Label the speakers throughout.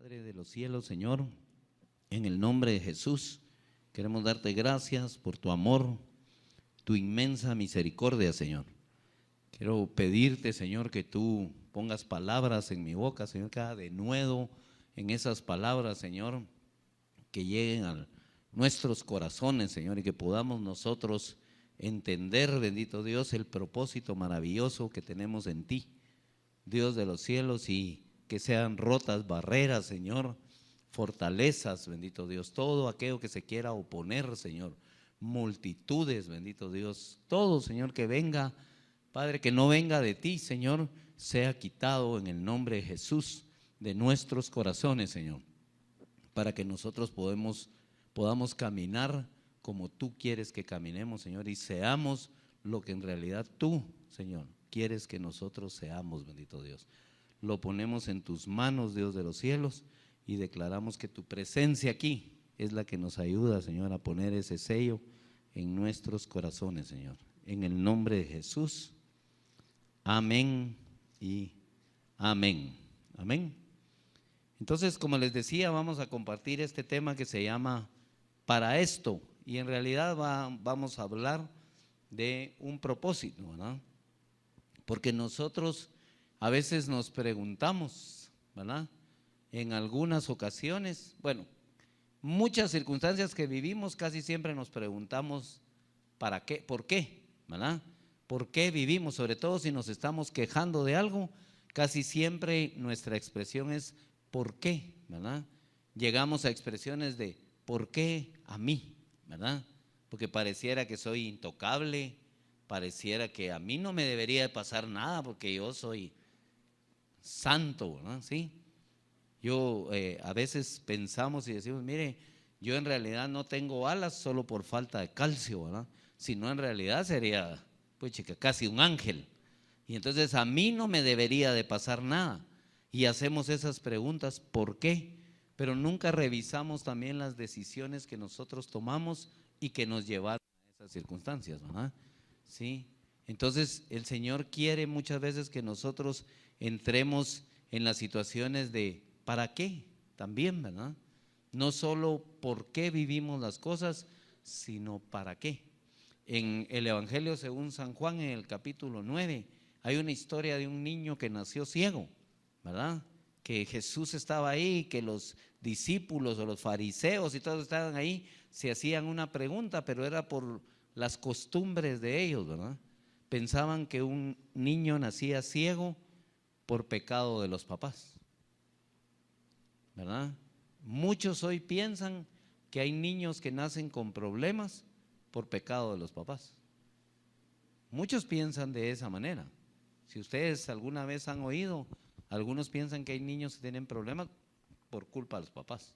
Speaker 1: Padre de los cielos, Señor, en el nombre de Jesús, queremos darte gracias por tu amor, tu inmensa misericordia, Señor. Quiero pedirte, Señor, que tú pongas palabras en mi boca, Señor, que haga denuedo en esas palabras, Señor, que lleguen a nuestros corazones, Señor, y que podamos nosotros entender, bendito Dios, el propósito maravilloso que tenemos en ti, Dios de los cielos, y que sean rotas barreras, Señor, fortalezas, bendito Dios, todo aquello que se quiera oponer, Señor, multitudes, bendito Dios, todo, Señor, que venga, Padre, que no venga de ti, Señor, sea quitado en el nombre de Jesús de nuestros corazones, Señor, para que nosotros podamos caminar como tú quieres que caminemos, Señor, y seamos lo que en realidad tú, Señor, quieres que nosotros seamos, bendito Dios. Lo ponemos en tus manos, Dios de los cielos, y declaramos que tu presencia aquí es la que nos ayuda, Señor, a poner ese sello en nuestros corazones, Señor. En el nombre de Jesús, amén y amén. Amén. Entonces, como les decía, vamos a compartir este tema que se llama Para esto, y en realidad vamos a hablar de un propósito, ¿verdad? Porque nosotros a veces nos preguntamos, ¿verdad? En algunas ocasiones, bueno, muchas circunstancias que vivimos, casi siempre nos preguntamos ¿para qué? ¿Por qué? ¿Verdad? ¿Por qué vivimos? Sobre todo si nos estamos quejando de algo, casi siempre nuestra expresión es ¿por qué? ¿Verdad? Llegamos a expresiones de ¿por qué a mí? ¿Verdad? Porque pareciera que soy intocable, pareciera que a mí no me debería de pasar nada porque yo soy santo, ¿verdad? ¿Sí? Yo a veces pensamos y decimos, mire, yo en realidad no tengo alas solo por falta de calcio, ¿verdad? Si no, en realidad sería, pues chica, casi un ángel. Y entonces a mí no me debería de pasar nada. Y hacemos esas preguntas, ¿por qué? Pero nunca revisamos también las decisiones que nosotros tomamos y que nos llevaron a esas circunstancias, ¿verdad? Sí. Entonces el Señor quiere muchas veces que nosotros entremos en las situaciones de ¿para qué? También, ¿verdad? No solo por qué vivimos las cosas, sino para qué. En el Evangelio según San Juan, en el capítulo 9, hay una historia de un niño que nació ciego, ¿verdad? Que Jesús estaba ahí, que los discípulos o los fariseos y todos estaban ahí, se hacían una pregunta, pero era por las costumbres de ellos, ¿verdad? Pensaban que un niño nacía ciego por pecado de los papás, ¿verdad? Muchos hoy piensan que hay niños que nacen con problemas por pecado de los papás. Muchos piensan de esa manera. Si ustedes alguna vez han oído, algunos piensan que hay niños que tienen problemas por culpa de los papás.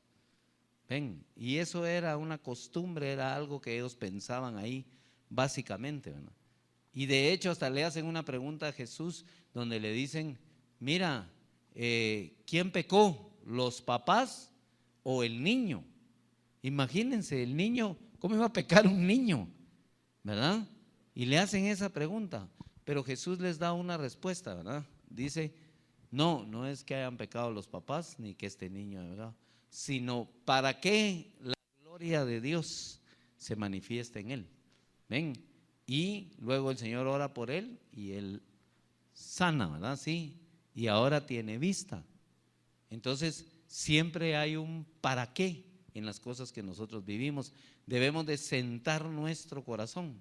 Speaker 1: Ven, y eso era una costumbre, era algo que ellos pensaban ahí básicamente, ¿verdad? Y de hecho hasta le hacen una pregunta a Jesús donde le dicen, mira, ¿quién pecó? ¿Los papás o el niño? Imagínense, el niño, ¿cómo iba a pecar un niño? ¿Verdad? Y le hacen esa pregunta, pero Jesús les da una respuesta, ¿verdad? Dice, no es que hayan pecado los papás ni que este niño, ¿verdad? Sino para que la gloria de Dios se manifieste en él. ¿Ven? Y luego el Señor ora por él y él sana, ¿verdad? Sí, y ahora tiene vista. Entonces, siempre hay un para qué en las cosas que nosotros vivimos. Debemos de sentar nuestro corazón.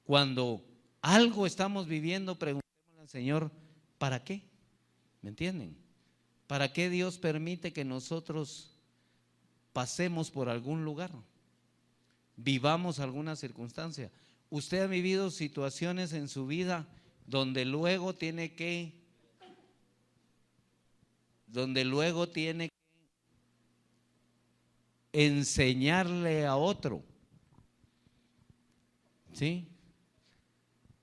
Speaker 1: Cuando algo estamos viviendo, preguntémosle al Señor, ¿para qué? ¿Me entienden? ¿Para qué Dios permite que nosotros pasemos por algún lugar? Vivamos alguna circunstancia. Usted ha vivido situaciones en su vida donde luego tiene que enseñarle a otro, ¿sí?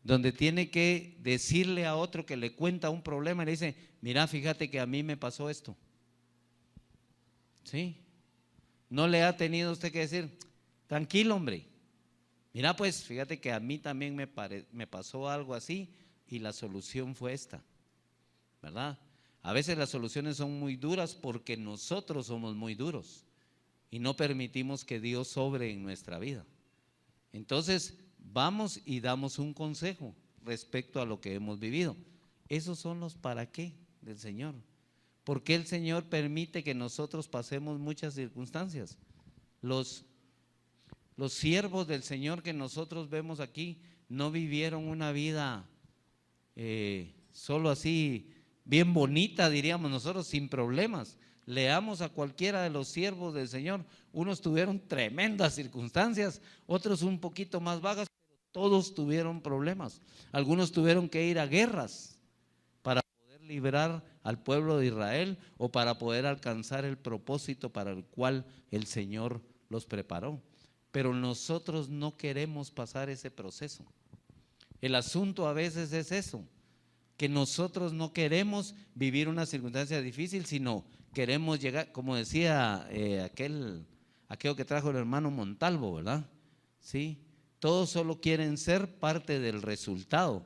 Speaker 1: Donde tiene que decirle a otro que le cuenta un problema y le dice, mira, fíjate que a mí me pasó esto, ¿sí? No le ha tenido usted que decir, tranquilo hombre, mira pues, fíjate que a mí también me pasó algo así y la solución fue esta, ¿verdad? A veces las soluciones son muy duras porque nosotros somos muy duros y no permitimos que Dios obre en nuestra vida. Entonces, vamos y damos un consejo respecto a lo que hemos vivido. Esos son los para qué del Señor. ¿Por qué el Señor permite que nosotros pasemos muchas circunstancias? Los siervos del Señor que nosotros vemos aquí no vivieron una vida solo así, bien bonita, diríamos nosotros, sin problemas. Leamos a cualquiera de los siervos del Señor. Unos tuvieron tremendas circunstancias, otros un poquito más vagas, pero todos tuvieron problemas. Algunos tuvieron que ir a guerras para poder librar al pueblo de Israel o para poder alcanzar el propósito para el cual el Señor los preparó. Pero nosotros no queremos pasar ese proceso. El asunto a veces es eso, que nosotros no queremos vivir una circunstancia difícil, sino queremos llegar, como decía aquello que trajo el hermano Montalvo, ¿verdad? Sí, todos solo quieren ser parte del resultado,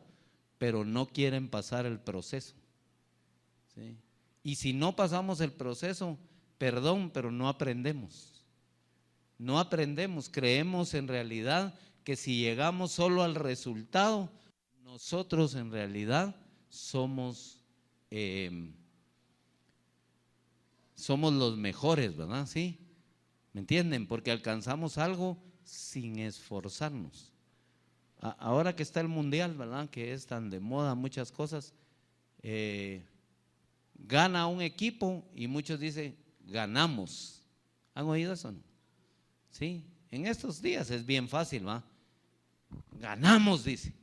Speaker 1: pero no quieren pasar el proceso. ¿Sí? Y si no pasamos el proceso, perdón, pero no aprendemos. No aprendemos, creemos en realidad que si llegamos solo al resultado, nosotros en realidad somos los mejores, ¿verdad? ¿Sí? ¿Me entienden? Porque alcanzamos algo sin esforzarnos. Ahora que está el mundial, ¿verdad? Que es tan de moda muchas cosas, gana un equipo y muchos dicen, ganamos. ¿Han oído eso? ¿No? Sí, en estos días es bien fácil, ¿va? Ganamos, dice.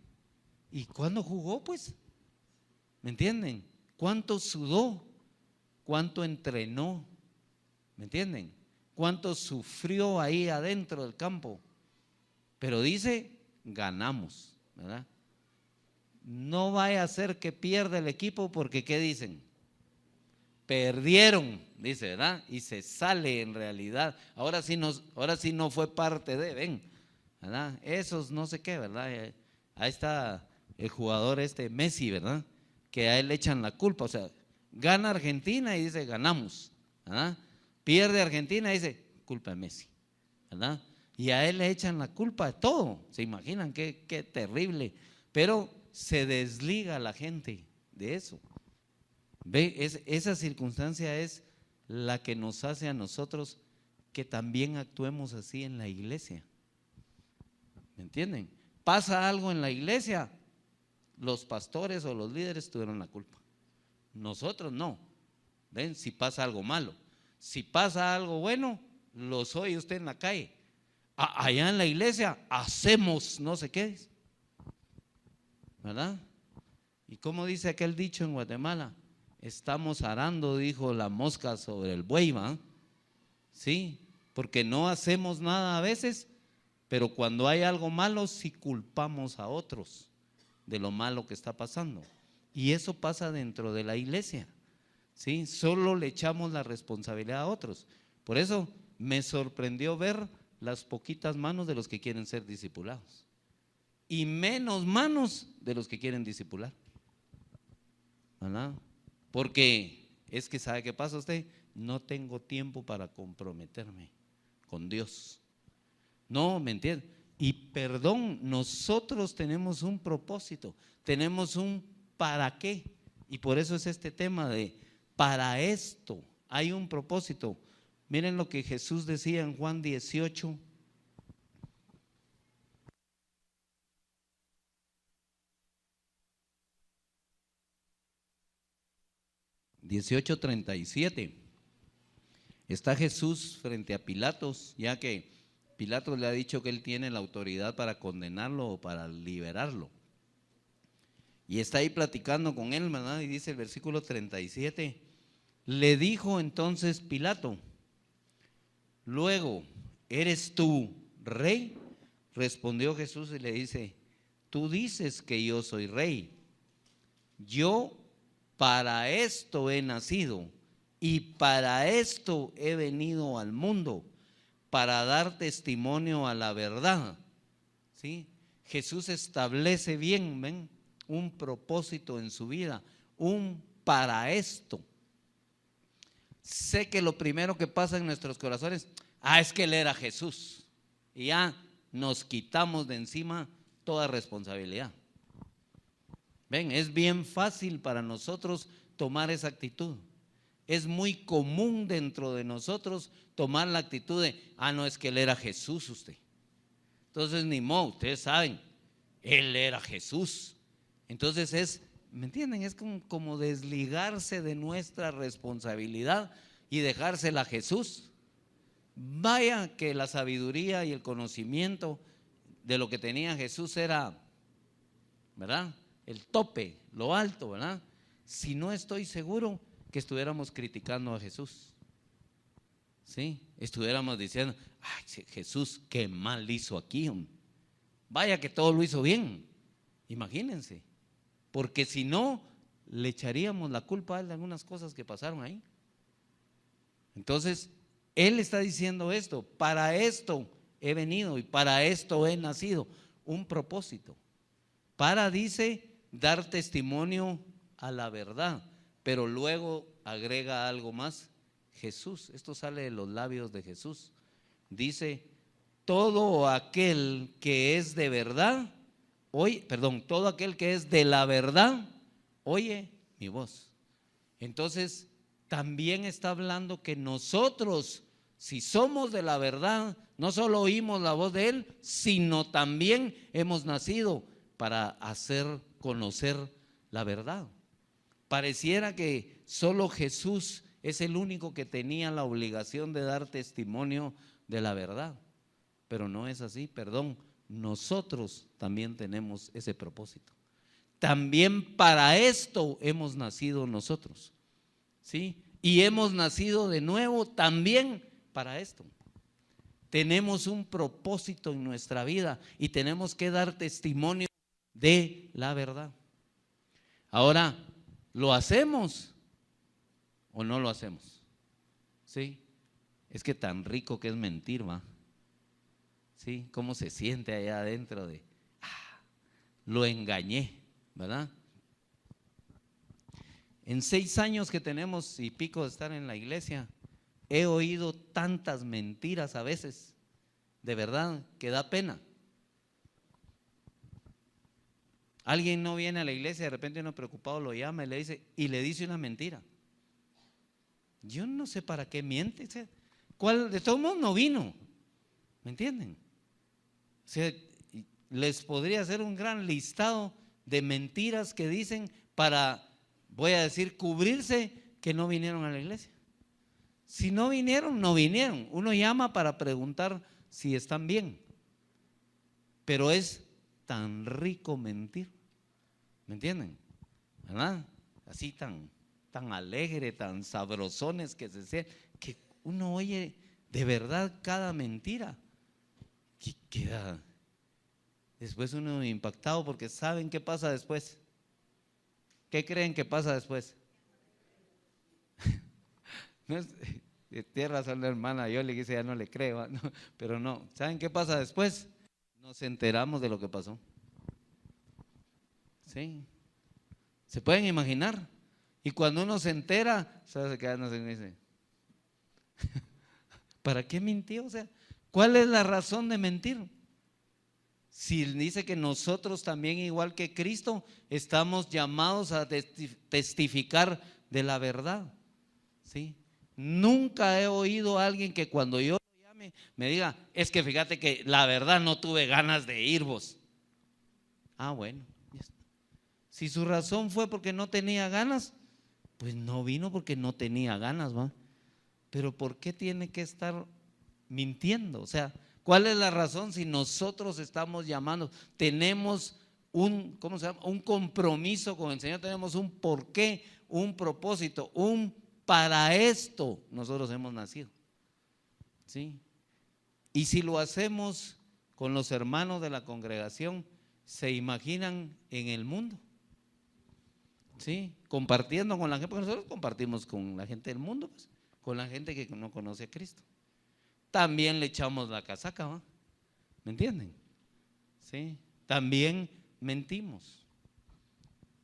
Speaker 1: ¿Y cuándo jugó, pues? ¿Me entienden? ¿Cuánto sudó? ¿Cuánto entrenó? ¿Me entienden? ¿Cuánto sufrió ahí adentro del campo? Pero dice, ganamos, ¿verdad? No vaya a ser que pierda el equipo porque, ¿qué dicen? Perdieron, dice, ¿verdad? Y se sale en realidad. Ahora sí no fue parte de, ven, ¿verdad? Esos no sé qué, ¿verdad? Ahí está el jugador Messi, ¿verdad? Que a él le echan la culpa, o sea, gana Argentina y dice, ganamos, ¿verdad? Pierde Argentina y dice, culpa de Messi, ¿verdad? Y a él le echan la culpa de todo. ¿Se imaginan qué terrible? Pero se desliga la gente de eso. ¿Ve? Esa circunstancia es la que nos hace a nosotros que también actuemos así en la iglesia. ¿Me entienden? Pasa algo en la iglesia, los pastores o los líderes tuvieron la culpa. Nosotros no. ¿Ven? Si pasa algo malo. Si pasa algo bueno, lo oye usted en la calle. Allá en la iglesia hacemos no sé qué, ¿verdad? ¿Y cómo dice aquel dicho en Guatemala? Estamos arando, dijo la mosca sobre el buey, ¿va? Sí, porque no hacemos nada a veces, pero cuando hay algo malo sí culpamos a otros de lo malo que está pasando. Y eso pasa dentro de la iglesia, ¿sí? Solo le echamos la responsabilidad a otros. Por eso me sorprendió ver las poquitas manos de los que quieren ser discipulados y menos manos de los que quieren discipular, ¿verdad? Porque es que ¿sabe qué pasa usted? No tengo tiempo para comprometerme con Dios. No, ¿me entiende? Y perdón, nosotros tenemos un propósito, tenemos un para qué. Y por eso es este tema de para esto hay un propósito. Miren lo que Jesús decía en Juan 18. 18:37. Está Jesús frente a Pilatos, ya que Pilatos le ha dicho que él tiene la autoridad para condenarlo o para liberarlo. Y está ahí platicando con él, ¿verdad? Y dice el versículo 37, le dijo entonces Pilato, luego, ¿eres tú rey? Respondió Jesús y le dice, tú dices que yo soy rey. Yo para esto he nacido y para esto he venido al mundo, para dar testimonio a la verdad. ¿Sí? Jesús establece bien, ¿ven? Un propósito en su vida, un para esto. Sé que lo primero que pasa en nuestros corazones, es que Él era Jesús. Y ya nos quitamos de encima toda responsabilidad. Ven, es bien fácil para nosotros tomar esa actitud. Es muy común dentro de nosotros tomar la actitud de, no, es que Él era Jesús usted. Entonces, ni modo, ustedes saben, Él era Jesús. Entonces ¿me entienden? Es como desligarse de nuestra responsabilidad y dejársela a Jesús. Vaya que la sabiduría y el conocimiento de lo que tenía Jesús era, ¿verdad?, el tope, lo alto, ¿verdad? Si no, estoy seguro que estuviéramos criticando a Jesús. ¿Sí? Estuviéramos diciendo, Jesús, qué mal hizo aquí. Vaya que todo lo hizo bien. Imagínense. Porque si no, le echaríamos la culpa a Él de algunas cosas que pasaron ahí. Entonces, Él está diciendo esto, para esto he venido y para esto he nacido. Un propósito. Dice, dar testimonio a la verdad, pero luego agrega algo más, Jesús. Esto sale de los labios de Jesús. Dice, todo aquel que es de verdad, todo aquel que es de la verdad, oye mi voz. Entonces, también está hablando que nosotros, si somos de la verdad, no solo oímos la voz de Él, sino también hemos nacido para hacer conocer la verdad. Pareciera que solo Jesús es el único que tenía la obligación de dar testimonio de la verdad, pero no es así, nosotros también tenemos ese propósito. También para esto hemos nacido nosotros, ¿sí? Y hemos nacido de nuevo también para esto. Tenemos un propósito en nuestra vida y tenemos que dar testimonio de la verdad. Ahora, ¿lo hacemos o no lo hacemos? ¿Sí? Es que tan rico que es mentir, ¿va? ¿Sí? ¿Cómo se siente allá adentro de, lo engañé, ¿verdad? En 6 años que tenemos y pico de estar en la iglesia, he oído tantas mentiras a veces, de verdad, que da pena. Alguien no viene a la iglesia, de repente uno preocupado lo llama y le dice una mentira. Yo no sé para qué miente. De todos modos no vino. ¿Me entienden? O sea, les podría hacer un gran listado de mentiras que dicen para, voy a decir, cubrirse que no vinieron a la iglesia. Si no vinieron, no vinieron. Uno llama para preguntar si están bien. Pero es tan rico mentir, ¿me entienden? ¿Verdad? Así tan alegre, tan sabrosones que uno oye de verdad cada mentira, que queda después uno impactado, porque ¿saben qué pasa después? ¿Qué creen que pasa después? No es, tiene razón la hermana, yo le dije, ya no le creo, no, pero no, ¿saben qué pasa después? Nos enteramos de lo que pasó. ¿Sí? ¿Se pueden imaginar? Y cuando uno se entera, se queda, no se dice, ¿para qué mintió? O sea, ¿cuál es la razón de mentir? Si dice que nosotros también, igual que Cristo, estamos llamados a testificar de la verdad. ¿Sí? Nunca he oído a alguien que cuando yo lo llame me diga, es que fíjate que la verdad no tuve ganas de ir vos. Bueno, si su razón fue porque no tenía ganas, pues no vino porque no tenía ganas, ¿va? Pero ¿por qué tiene que estar mintiendo? O sea, ¿cuál es la razón si nosotros estamos llamando? Tenemos un compromiso con el Señor, tenemos un porqué, un propósito, para esto nosotros hemos nacido. ¿Sí? Y si lo hacemos con los hermanos de la congregación, ¿se imaginan en el mundo? ¿Sí? Compartiendo con la gente, porque nosotros compartimos con la gente del mundo, pues, con la gente que no conoce a Cristo. También le echamos la casaca, ¿va? ¿Me entienden? ¿Sí? También mentimos.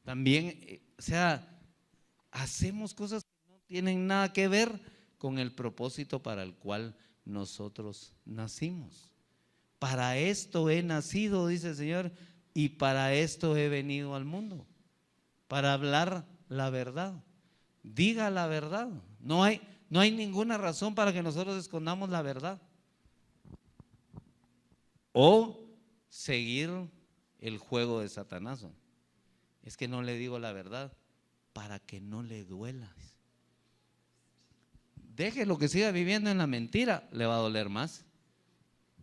Speaker 1: También, o sea, hacemos cosas que no tienen nada que ver con el propósito para el cual nosotros nacimos. Para esto he nacido, dice el Señor, y para esto he venido al mundo, para hablar la verdad. Diga la verdad. No hay ninguna razón para que nosotros escondamos la verdad o seguir el juego de Satanás. Es que no le digo la verdad para que no le duela. Deje lo que siga viviendo en la mentira, le va a doler más.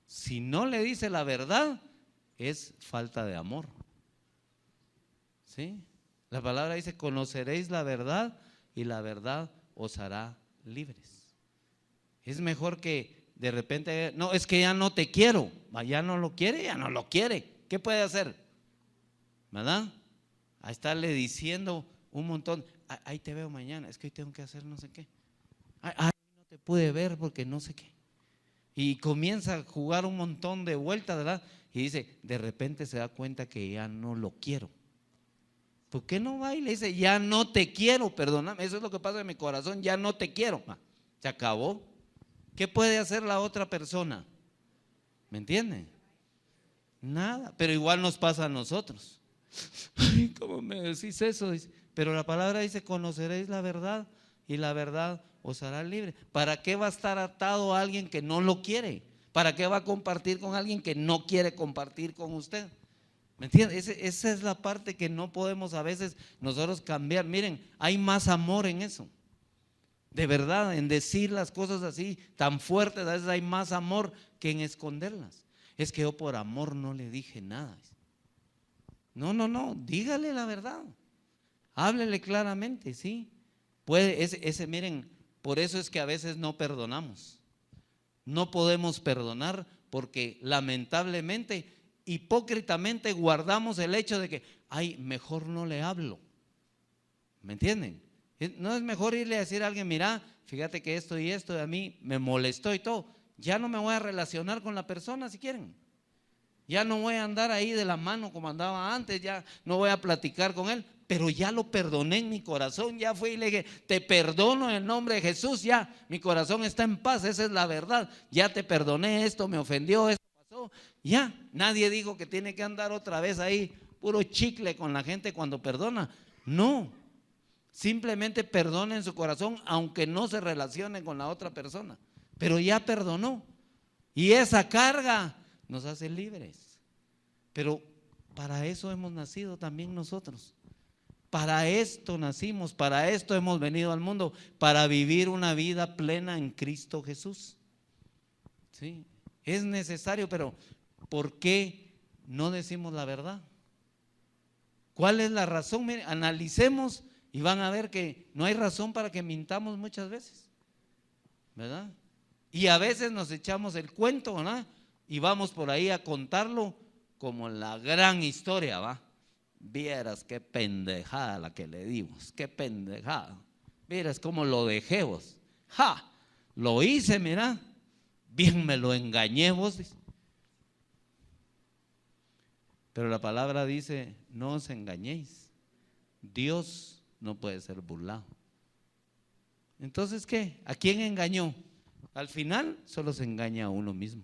Speaker 1: Si no le dice la verdad, es falta de amor. ¿Sí? La palabra dice: conoceréis la verdad y la verdad os hará libres. Es mejor que de repente, no, es que ya no te quiero. Ya no lo quiere, ya no lo quiere. ¿Qué puede hacer? ¿Verdad? A estarle diciendo un montón: ahí te veo mañana, es que hoy tengo que hacer no sé qué. Ay, no te pude ver porque no sé qué. Y comienza a jugar un montón de vueltas, ¿verdad? Y dice, de repente se da cuenta que ya no lo quiero. ¿Por qué no va y le dice: ya no te quiero, perdóname, eso es lo que pasa en mi corazón, ya no te quiero? Se acabó. ¿Qué puede hacer la otra persona? ¿Me entienden? Nada, pero igual nos pasa a nosotros. Ay, ¿cómo me decís eso? Dice, pero la palabra dice: conoceréis la verdad y la verdad os hará libre. ¿Para qué va a estar atado a alguien que no lo quiere? ¿Para qué va a compartir con alguien que no quiere compartir con usted? ¿Me entiende? Esa es la parte que no podemos a veces nosotros cambiar. Miren, hay más amor en eso. De verdad, en decir las cosas así tan fuertes, a veces hay más amor que en esconderlas. Es que yo por amor no le dije nada. No, dígale la verdad. Háblele claramente, ¿sí? Miren, por eso es que a veces no perdonamos. No podemos perdonar porque lamentablemente, hipócritamente guardamos el hecho de que, ay, mejor no le hablo. ¿Me entienden? No es mejor irle a decir a alguien: mira, fíjate que esto y esto de a mí me molestó y todo. Ya no me voy a relacionar con la persona si quieren. Ya no voy a andar ahí de la mano como andaba antes, ya no voy a platicar con él, pero ya lo perdoné en mi corazón. Ya fui y le dije: te perdono en el nombre de Jesús, ya mi corazón está en paz, esa es la verdad. Ya te perdoné, esto me ofendió, esto pasó. Ya, nadie dijo que tiene que andar otra vez ahí puro chicle con la gente cuando perdona. No, simplemente perdone en su corazón, aunque no se relacione con la otra persona, pero ya perdonó. Y esa carga nos hace libres. Pero para eso hemos nacido también nosotros. Para esto nacimos, para esto hemos venido al mundo, para vivir una vida plena en Cristo Jesús. ¿Sí? Es necesario, pero ¿por qué no decimos la verdad? ¿Cuál es la razón? Miren, analicemos y van a ver que no hay razón para que mintamos muchas veces, ¿verdad? Y a veces nos echamos el cuento, ¿verdad? Y vamos por ahí a contarlo como la gran historia, ¿va? Vieras qué pendejada la que le dimos, qué pendejada. Vieras cómo lo dejé vos. ¡Ja! Lo hice, mira, bien me lo engañé vos. Pero la palabra dice: no os engañéis, Dios no puede ser burlado. Entonces, ¿qué? ¿A quién engañó? Al final solo se engaña a uno mismo,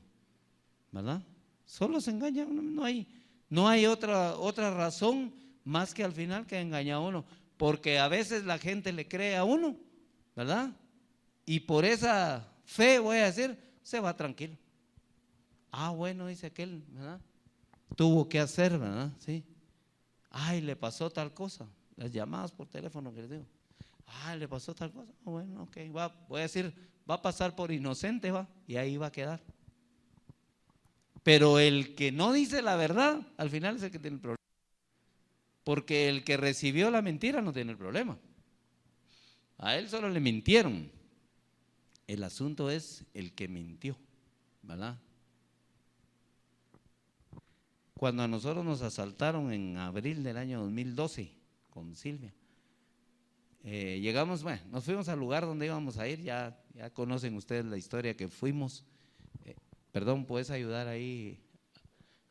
Speaker 1: ¿verdad? Solo se engaña a uno, no hay otra razón más que al final que engaña a uno, porque a veces la gente le cree a uno, ¿verdad? Y por esa fe, voy a decir, se va tranquilo. Ah, bueno, dice aquel, ¿verdad? Tuvo que hacer, ¿verdad? Sí. Ay, le pasó tal cosa. Las llamadas por teléfono que les digo. Ay, le pasó tal cosa. Bueno, ok, voy a decir, va a pasar por inocente, va, y ahí va a quedar. Pero el que no dice la verdad, al final es el que tiene el problema. Porque el que recibió la mentira no tiene el problema. A él solo le mintieron. El asunto es el que mintió, ¿verdad? Cuando a nosotros nos asaltaron en abril del año 2012 con Silvia, llegamos, bueno, nos fuimos al lugar donde íbamos a ir, ya conocen ustedes la historia que fuimos. Perdón, ¿puedes ayudar ahí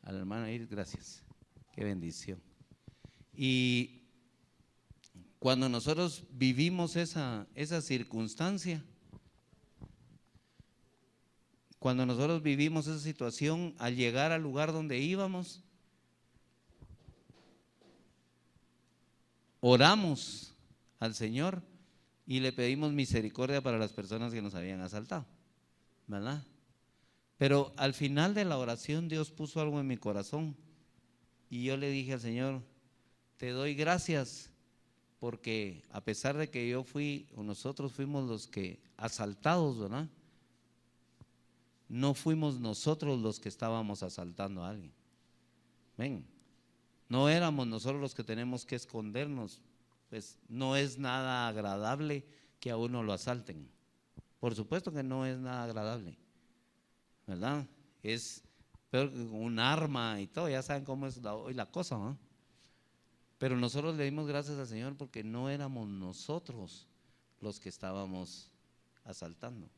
Speaker 1: al hermano a ir? Gracias, qué bendición. Y Cuando nosotros vivimos esa circunstancia, cuando nosotros vivimos esa situación, al llegar al lugar donde íbamos, oramos al Señor y le pedimos misericordia para las personas que nos habían asaltado, ¿verdad? Pero al final de la oración Dios puso algo en mi corazón y yo le dije al Señor, te doy gracias porque a pesar de que yo fui o nosotros fuimos los que asaltados, ¿verdad? No fuimos nosotros los que estábamos asaltando a alguien. Ven, no éramos nosotros los que tenemos que escondernos, pues no es nada agradable que a uno lo asalten. Por supuesto que no es nada agradable, ¿verdad? Es peor que con un arma y todo, ya saben cómo es hoy la cosa, ¿no? Pero nosotros le dimos gracias al Señor porque no éramos nosotros los que estábamos asaltando.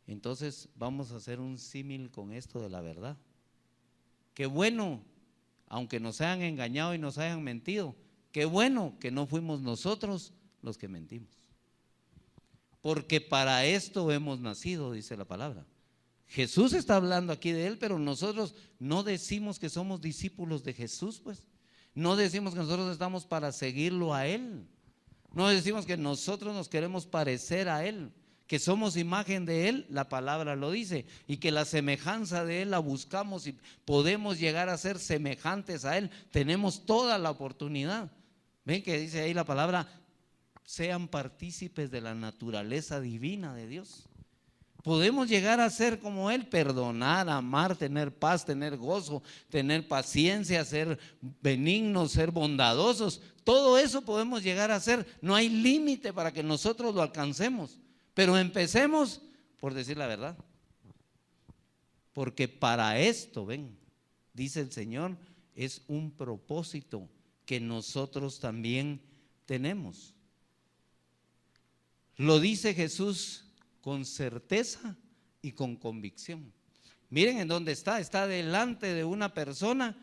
Speaker 1: Entonces vamos a hacer un símil con esto de la verdad. Qué bueno, aunque nos hayan engañado y nos hayan mentido, qué bueno que no fuimos nosotros los que mentimos. Porque para esto hemos nacido, dice la palabra. Jesús está hablando aquí de él, pero nosotros no decimos que somos discípulos de Jesús, pues. No decimos que nosotros estamos para seguirlo a él. No decimos que nosotros nos queremos parecer a él. Que somos imagen de él, la palabra lo dice, y que la semejanza de él la buscamos y podemos llegar a ser semejantes a él. Tenemos toda la oportunidad. Ven que dice ahí la palabra, sean partícipes de la naturaleza divina de Dios. Podemos llegar a ser como él, perdonar, amar, tener paz, tener gozo, tener paciencia, ser benignos, ser bondadosos. Todo eso podemos llegar a ser. No hay límite para que nosotros lo alcancemos. Pero empecemos por decir la verdad. Porque para esto, ven, dice el Señor, es un propósito que nosotros también tenemos. Lo dice Jesús con certeza y con convicción. Miren en dónde está. Está delante de una persona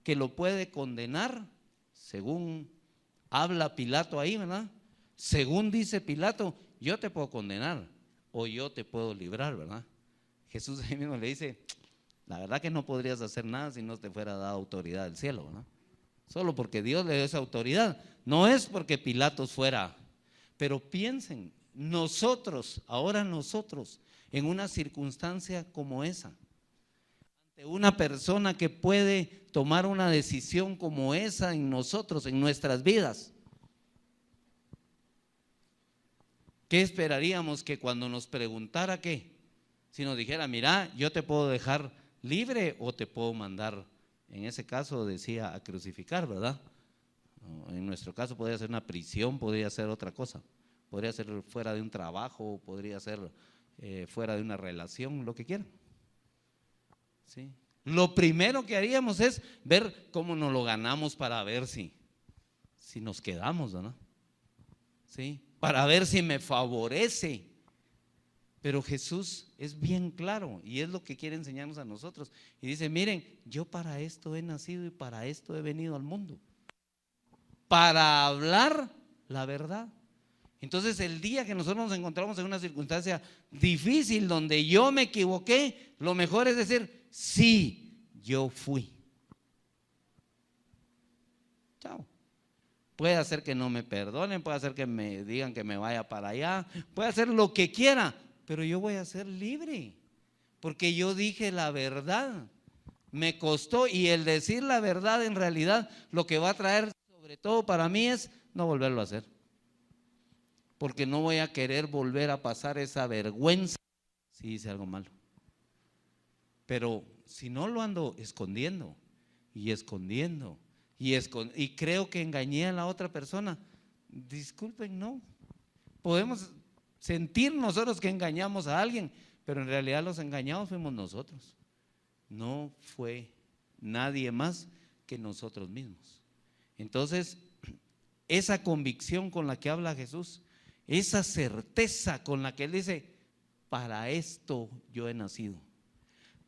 Speaker 1: que lo puede condenar, según habla Pilato ahí, ¿verdad? Según dice Pilato, yo te puedo condenar o yo te puedo librar, ¿verdad? Jesús ahí mismo le dice, la verdad que no podrías hacer nada si no te fuera dada autoridad del cielo, ¿no? Solo porque Dios le dio esa autoridad, no es porque Pilatos fuera. Pero piensen, nosotros, ahora nosotros, en una circunstancia como esa, ante una persona que puede tomar una decisión como esa en nosotros, en nuestras vidas, ¿qué esperaríamos que cuando nos preguntara qué? Si nos dijera, mira, yo te puedo dejar libre o te puedo mandar, en ese caso decía a crucificar, ¿verdad? En nuestro caso podría ser una prisión, podría ser otra cosa, podría ser fuera de un trabajo, podría ser fuera de una relación, lo que quieran. ¿Sí? Lo primero que haríamos es ver cómo nos lo ganamos para ver si nos quedamos, ¿verdad? ¿Sí? Para ver si me favorece. Pero Jesús es bien claro y es lo que quiere enseñarnos a nosotros. Y dice, miren, yo para esto he nacido y para esto he venido al mundo. Para hablar la verdad. Entonces el día que nosotros nos encontramos en una circunstancia difícil donde yo me equivoqué, lo mejor es decir, sí, yo fui. Chao. Puede hacer que no me perdonen, puede hacer que me digan que me vaya para allá, puede hacer lo que quiera, pero yo voy a ser libre, porque yo dije la verdad. Me costó, y el decir la verdad en realidad lo que va a traer sobre todo para mí es no volverlo a hacer. Porque no voy a querer volver a pasar esa vergüenza si hice algo malo. Pero si no lo ando escondiendo y escondiendo y creo que engañé a la otra persona, disculpen, no. Podemos sentir nosotros que engañamos a alguien, pero en realidad los engañados fuimos nosotros. No fue nadie más que nosotros mismos. Entonces, esa convicción con la que habla Jesús, esa certeza con la que él dice, para esto yo he nacido,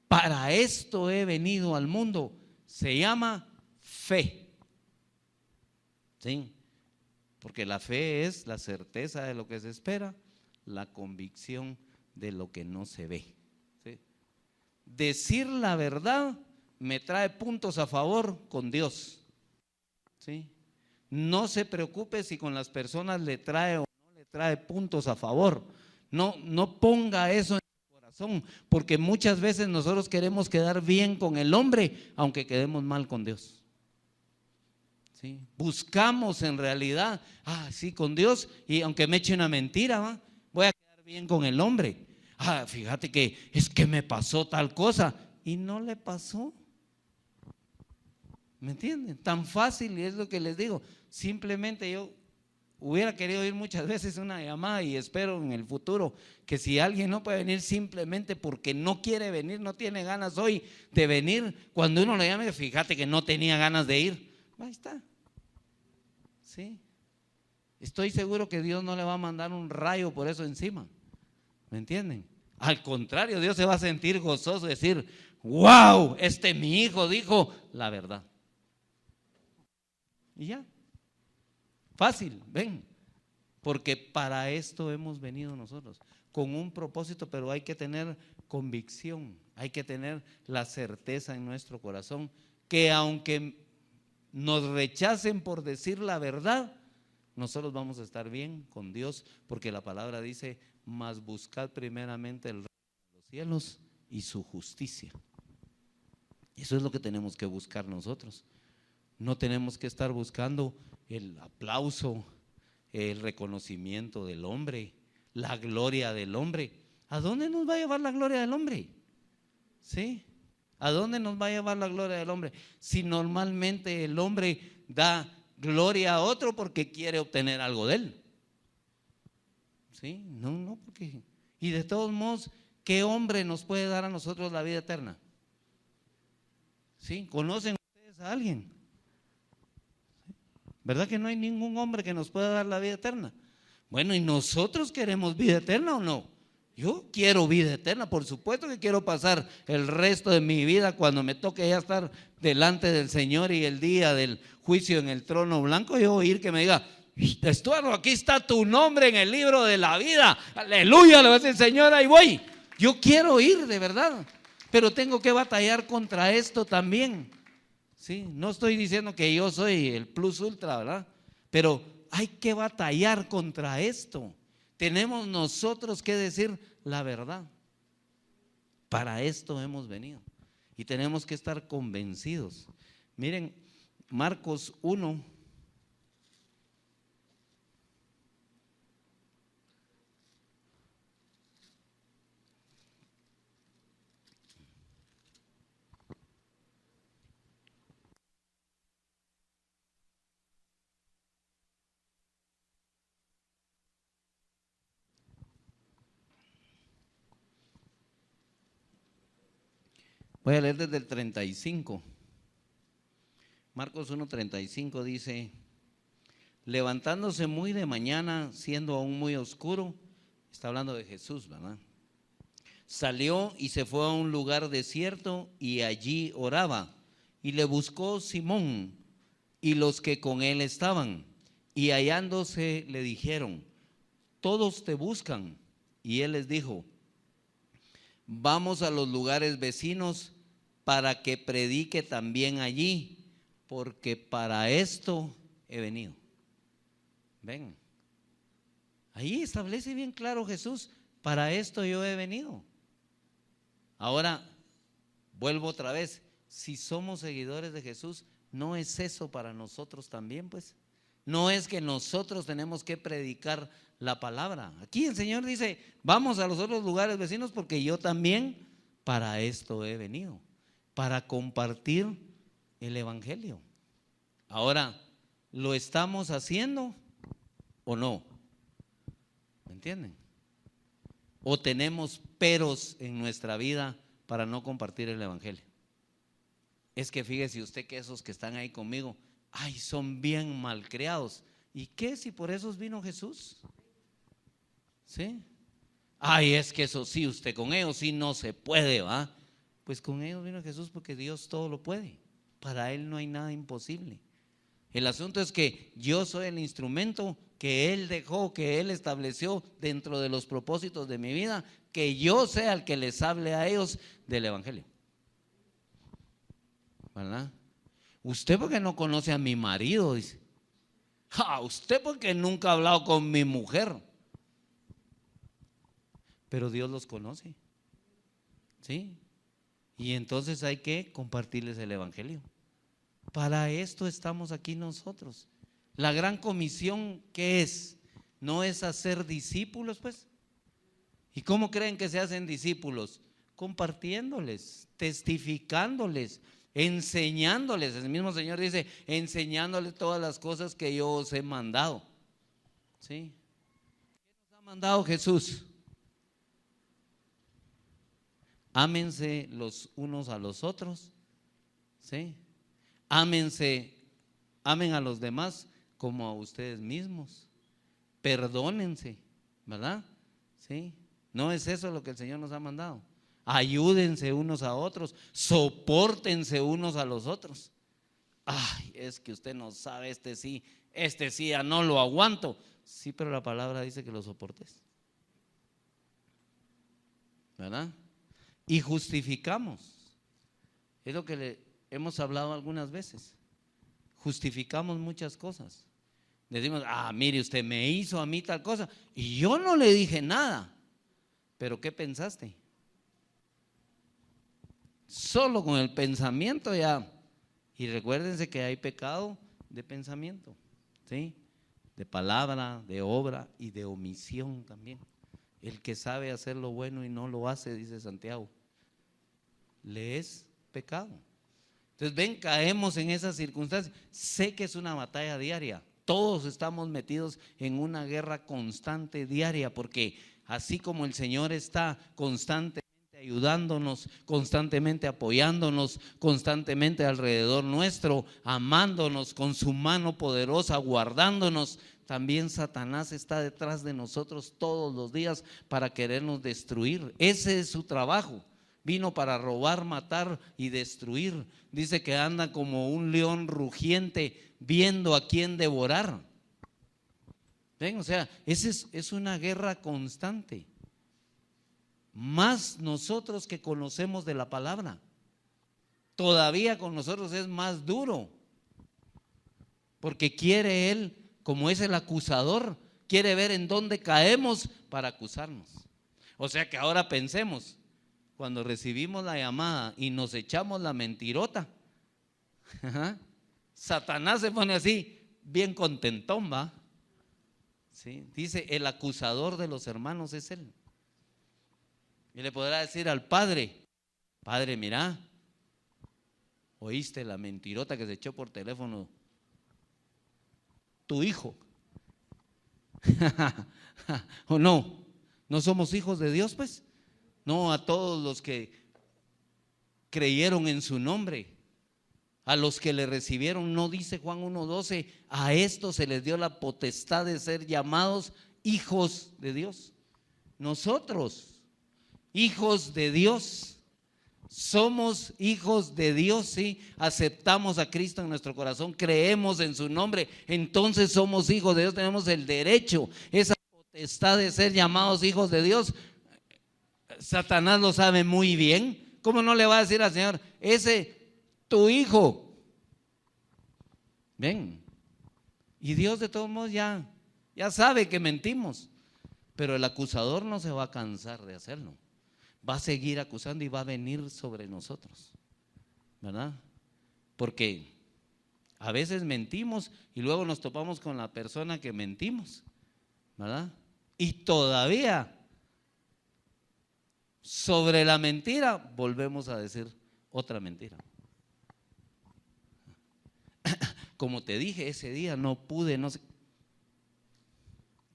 Speaker 1: para esto he venido al mundo, se llama fe. ¿Sí? Porque la fe es la certeza de lo que se espera, la convicción de lo que no se ve. ¿Sí? Decir la verdad me trae puntos a favor con Dios. ¿Sí? No se preocupe si con las personas le trae o no le trae puntos a favor. No ponga eso en su corazón, porque muchas veces nosotros queremos quedar bien con el hombre, aunque quedemos mal con Dios. ¿Sí? Buscamos en realidad, sí, con Dios, y aunque me eche una mentira, ¿va? Voy a quedar bien con el hombre. Fíjate que es que me pasó tal cosa, y no le pasó. ¿Me entienden? Tan fácil, y es lo que les digo. Simplemente yo hubiera querido oír muchas veces una llamada, y espero en el futuro que si alguien no puede venir simplemente porque no quiere venir, no tiene ganas hoy de venir, cuando uno le llame, fíjate que no tenía ganas de ir, ahí está. ¿Sí? Estoy seguro que Dios no le va a mandar un rayo por eso encima. ¿Me entienden? Al contrario, Dios se va a sentir gozoso, decir, wow, mi hijo dijo la verdad. Y ya, fácil, ven, porque para esto hemos venido nosotros, con un propósito, pero hay que tener convicción, hay que tener la certeza en nuestro corazón, que aunque nos rechacen por decir la verdad, nosotros vamos a estar bien con Dios, porque la palabra dice, mas buscad primeramente el reino de los cielos y su justicia. Eso es lo que tenemos que buscar nosotros. No tenemos que estar buscando el aplauso, el reconocimiento del hombre, la gloria del hombre. ¿A dónde nos va a llevar la gloria del hombre? ¿Sí? ¿A dónde nos va a llevar la gloria del hombre? Si normalmente el hombre da gloria a otro porque quiere obtener algo de él. ¿Sí? No, porque… Y de todos modos, ¿qué hombre nos puede dar a nosotros la vida eterna? ¿Sí? ¿Conocen ustedes a alguien? ¿Verdad que no hay ningún hombre que nos pueda dar la vida eterna? Bueno, ¿y nosotros queremos vida eterna o no? Yo quiero vida eterna, por supuesto que quiero pasar el resto de mi vida cuando me toque ya estar delante del Señor y el día del juicio en el trono blanco, yo oír que me diga, Estuardo, aquí está tu nombre en el libro de la vida, aleluya, le va a decir Señor, ahí voy. Yo quiero ir de verdad, pero tengo que batallar contra esto también. Sí, no estoy diciendo que yo soy el plus ultra, ¿verdad? Pero hay que batallar contra esto. Tenemos nosotros que decir la verdad. Para esto hemos venido. Y tenemos que estar convencidos. Miren, Marcos 1. Voy a leer desde el 35. Marcos 1:35 dice, levantándose muy de mañana, siendo aún muy oscuro, está hablando de Jesús, ¿verdad? Salió y se fue a un lugar desierto y allí oraba. Y le buscó Simón y los que con él estaban. Y hallándose le dijeron, todos te buscan. Y él les dijo, vamos a los lugares vecinos para que predique también allí, porque para esto he venido. Ven, ahí establece bien claro Jesús, para esto yo he venido. Ahora, vuelvo otra vez, si somos seguidores de Jesús, ¿no es eso para nosotros también, pues? No es que nosotros tenemos que predicar la palabra. Aquí el Señor dice, vamos a los otros lugares vecinos porque yo también para esto he venido, para compartir el evangelio. Ahora, ¿lo estamos haciendo o no? ¿Me entienden? ¿O tenemos peros en nuestra vida para no compartir el evangelio? Es que fíjese usted que esos que están ahí conmigo, ay, son bien malcriados. ¿Y qué si por esos vino Jesús? ¿Sí? Ay, es que eso sí, usted con ellos sí no se puede, ¿va? Pues con ellos vino Jesús porque Dios todo lo puede. Para Él no hay nada imposible. El asunto es que yo soy el instrumento que Él dejó, que Él estableció dentro de los propósitos de mi vida, que yo sea el que les hable a ellos del Evangelio. ¿Verdad? Usted porque no conoce a mi marido, dice. Usted porque nunca ha hablado con mi mujer. Pero Dios los conoce. ¿Sí? Y entonces hay que compartirles el Evangelio. Para esto estamos aquí nosotros. La gran comisión, ¿qué es? ¿No es hacer discípulos, pues? ¿Y cómo creen que se hacen discípulos? Compartiéndoles, testificándoles, enseñándoles. El mismo Señor dice, enseñándoles todas las cosas que yo os he mandado. ¿Sí? ¿Qué nos ha mandado Jesús? Ámense los unos a los otros. ¿Sí? Ámense, amen a los demás como a ustedes mismos. Perdónense, ¿verdad? ¿Sí? ¿No es eso lo que el Señor nos ha mandado? Ayúdense unos a otros, sopórtense unos a los otros. Ay, es que usted no sabe, este sí ya no lo aguanto. Sí, pero la palabra dice que lo soportes, ¿verdad? Y justificamos. Es lo que le hemos hablado algunas veces. Justificamos muchas cosas. Decimos, mire, usted me hizo a mí tal cosa y yo no le dije nada. ¿Pero qué pensaste? Solo con el pensamiento ya. Y recuérdense que hay pecado de pensamiento, ¿sí? De palabra, de obra y de omisión también. El que sabe hacer lo bueno y no lo hace, dice Santiago, le es pecado. Entonces ven, caemos en esas circunstancias. Sé que es una batalla diaria. Todos estamos metidos en una guerra constante diaria, porque así como el Señor está constantemente ayudándonos, constantemente apoyándonos, constantemente alrededor nuestro, amándonos con su mano poderosa, guardándonos, también Satanás está detrás de nosotros todos los días para querernos destruir. Ese es su trabajo. Vino para robar, matar y destruir. Dice que anda como un león rugiente viendo a quién devorar. ¿Ven? O sea, es una guerra constante. Más nosotros que conocemos de la palabra. Todavía con nosotros es más duro. Porque quiere él, como es el acusador, quiere ver en dónde caemos para acusarnos. O sea que ahora pensemos, cuando recibimos la llamada y nos echamos la mentirota, Satanás se pone así, bien contentón, ¿va? ¿Sí? Dice, el acusador de los hermanos es él. Y le podrá decir al padre, padre, mira, oíste la mentirota que se echó por teléfono tu hijo. ¿O no? ¿No somos hijos de Dios, pues? No, a todos los que creyeron en su nombre, a los que le recibieron, no dice Juan 1:12, a estos se les dio la potestad de ser llamados hijos de Dios. Nosotros, hijos de Dios, somos hijos de Dios, sí, aceptamos a Cristo en nuestro corazón, creemos en su nombre, entonces somos hijos de Dios, tenemos el derecho, esa potestad de ser llamados hijos de Dios. Satanás lo sabe muy bien. ¿Cómo no le va a decir al Señor, ese tu hijo? Ven. Y Dios de todos modos ya sabe que mentimos, pero el acusador no se va a cansar de hacerlo. Va a seguir acusando y va a venir sobre nosotros, ¿verdad? Porque a veces mentimos y luego nos topamos con la persona que mentimos, ¿verdad? Y todavía sobre la mentira volvemos a decir otra mentira. Como te dije ese día, no pude, no sé.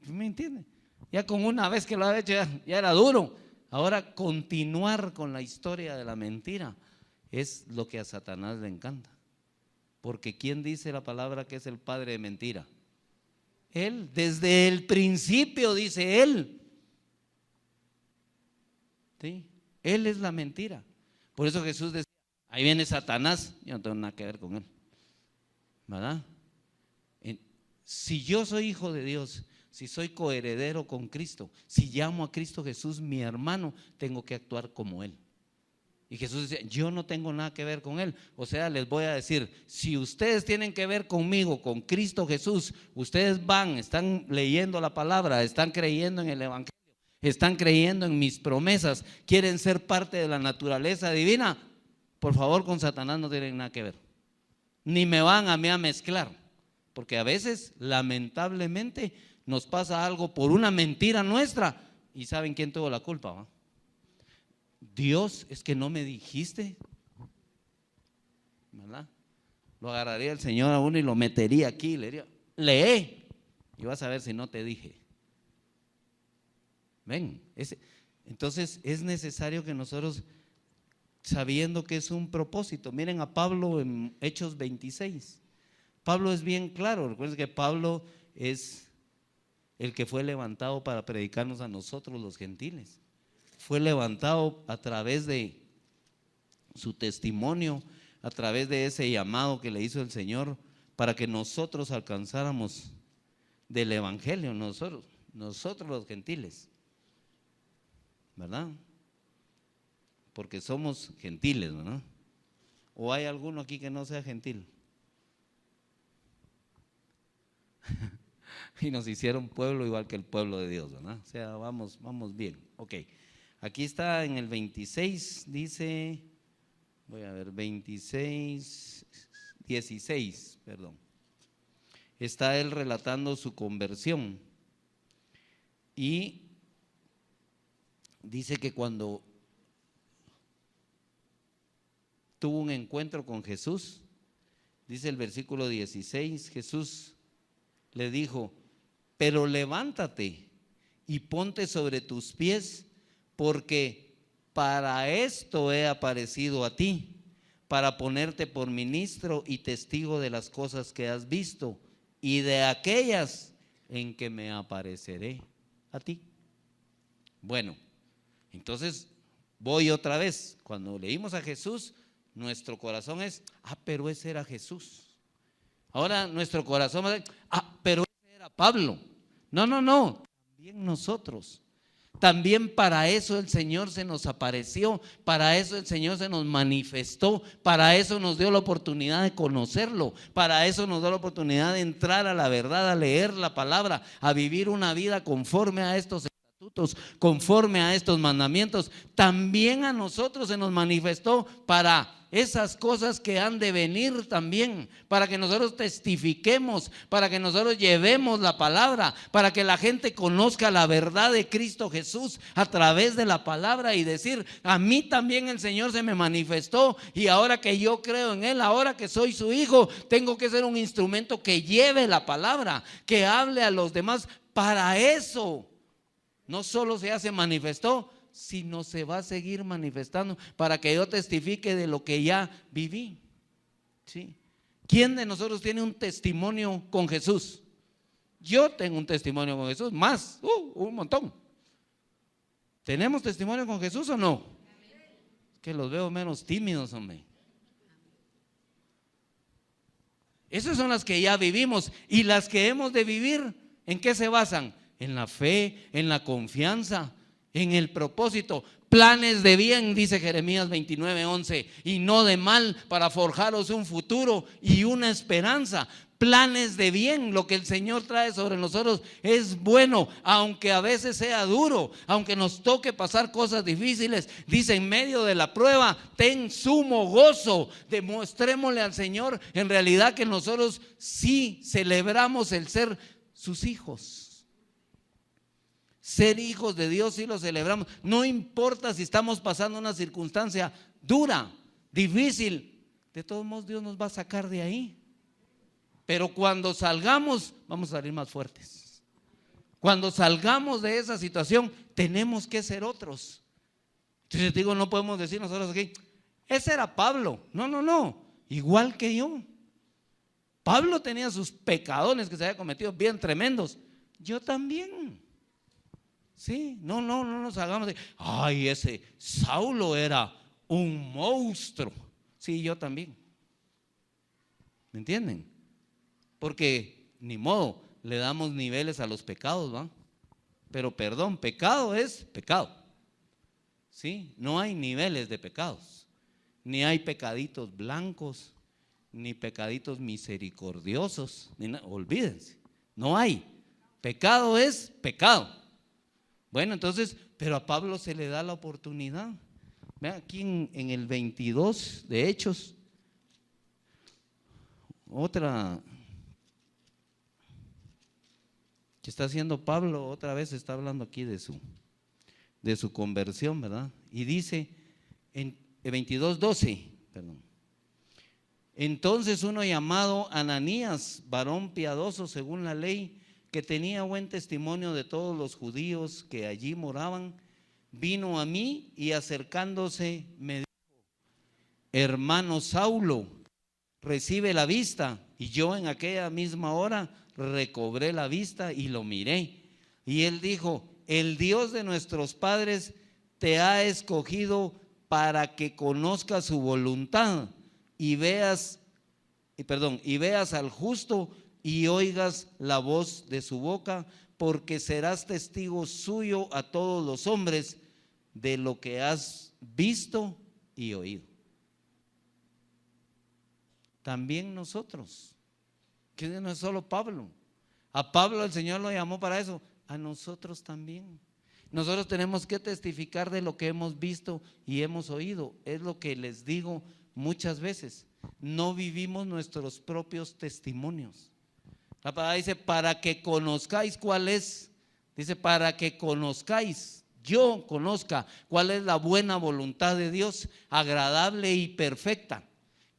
Speaker 1: ¿Me entiende? Ya con una vez que lo había hecho ya era duro. Ahora continuar con la historia de la mentira es lo que a Satanás le encanta. Porque ¿quién dice la palabra que es el padre de mentira? Él, desde el principio dice él. ¿Sí? Él es la mentira. Por eso Jesús decía, ahí viene Satanás, yo no tengo nada que ver con él, ¿verdad? Si yo soy hijo de Dios, si soy coheredero con Cristo, si llamo a Cristo Jesús mi hermano, tengo que actuar como Él. Y Jesús decía, yo no tengo nada que ver con Él. O sea, les voy a decir, si ustedes tienen que ver conmigo, con Cristo Jesús, ustedes están leyendo la palabra, están creyendo en el evangelio, están creyendo en mis promesas, quieren ser parte de la naturaleza divina, por favor, con Satanás no tienen nada que ver. Ni me van a mí a mezclar. Porque a veces, lamentablemente, nos pasa algo por una mentira nuestra. ¿Y saben quién tuvo la culpa? ¿Va? Dios, es que no me dijiste, ¿verdad? Lo agarraría el Señor a uno y lo metería aquí, le diría, lee, y vas a ver si no te dije. Ven, entonces es necesario que nosotros, sabiendo que es un propósito, miren a Pablo en Hechos 26. Pablo es bien claro, recuerden que Pablo es el que fue levantado para predicarnos a nosotros los gentiles. Fue levantado a través de su testimonio, a través de ese llamado que le hizo el Señor para que nosotros alcanzáramos del evangelio, nosotros los gentiles, ¿verdad? Porque somos gentiles, ¿verdad? ¿O hay alguno aquí que no sea gentil? Y nos hicieron pueblo igual que el pueblo de Dios, ¿verdad? O sea, vamos bien. Ok, aquí está en el 26, dice, voy a ver, 16, perdón. Está él relatando su conversión y dice que cuando tuvo un encuentro con Jesús, dice el versículo 16, Jesús le dijo, pero levántate y ponte sobre tus pies, porque para esto he aparecido a ti, para ponerte por ministro y testigo de las cosas que has visto y de aquellas en que me apareceré a ti. Bueno, entonces voy otra vez. Cuando leímos a Jesús, nuestro corazón es, pero ese era Jesús. Ahora nuestro corazón es, pero ese era Pablo. No, también nosotros. También para eso el Señor se nos apareció, para eso el Señor se nos manifestó, para eso nos dio la oportunidad de conocerlo, para eso nos dio la oportunidad de entrar a la verdad, a leer la palabra, a vivir una vida conforme a estos estatutos, conforme a estos mandamientos. También a nosotros se nos manifestó para esas cosas que han de venir también, para que nosotros testifiquemos, para que nosotros llevemos la palabra, para que la gente conozca la verdad de Cristo Jesús a través de la palabra y decir, a mí también el Señor se me manifestó y ahora que yo creo en Él, ahora que soy su hijo, tengo que ser un instrumento que lleve la palabra, que hable a los demás. Para eso no solo se manifestó, sino se va a seguir manifestando para que yo testifique de lo que ya viví. ¿Sí? ¿Quién de nosotros tiene un testimonio con Jesús? Yo tengo un testimonio con Jesús, más, un montón. ¿Tenemos testimonio con Jesús o no? Que los veo menos tímidos, hombre. Esas son las que ya vivimos y las que hemos de vivir, ¿en qué se basan? En la fe, en la confianza, en el propósito, planes de bien, dice Jeremías 29:11, y no de mal, para forjaros un futuro y una esperanza. Planes de bien, lo que el Señor trae sobre nosotros es bueno, aunque a veces sea duro, aunque nos toque pasar cosas difíciles. Dice, en medio de la prueba, ten sumo gozo. Demostrémosle al Señor en realidad que nosotros sí celebramos el ser sus hijos. Ser hijos de Dios sí lo celebramos. No importa si estamos pasando una circunstancia dura, difícil, de todos modos Dios nos va a sacar de ahí. Pero cuando salgamos, vamos a salir más fuertes. Cuando salgamos de esa situación, tenemos que ser otros. Entonces digo, no podemos decir nosotros aquí, ese era Pablo. No, igual que yo. Pablo tenía sus pecadones que se había cometido bien tremendos. Yo también. Sí, no nos hagamos de, ese Saulo era un monstruo. Sí, yo también. ¿Me entienden? Porque ni modo, le damos niveles a los pecados, ¿va? Pero perdón, pecado es pecado. ¿Sí? No hay niveles de pecados, ni hay pecaditos blancos, ni pecaditos misericordiosos, olvídense, no hay. Pecado es pecado. Bueno, entonces, pero a Pablo se le da la oportunidad. Vean aquí en el 22 de Hechos, otra que está haciendo Pablo, otra vez está hablando aquí de su conversión, ¿verdad? Y dice en 22:12, perdón. Entonces uno llamado Ananías, varón piadoso según la ley, que tenía buen testimonio de todos los judíos que allí moraban, vino a mí y acercándose me dijo: hermano Saulo, recibe la vista. Y yo en aquella misma hora recobré la vista y lo miré. Y él dijo: el Dios de nuestros padres te ha escogido para que conozcas su voluntad y veas al justo y oigas la voz de su boca, porque serás testigo suyo a todos los hombres de lo que has visto y oído. También nosotros, que no es solo Pablo. A Pablo el Señor lo llamó para eso, a nosotros también. Nosotros tenemos que testificar de lo que hemos visto y hemos oído. Es lo que les digo muchas veces. No vivimos nuestros propios testimonios. La palabra dice: para que conozcáis cuál es. Dice: para que conozcáis, yo conozca cuál es la buena voluntad de Dios, agradable y perfecta.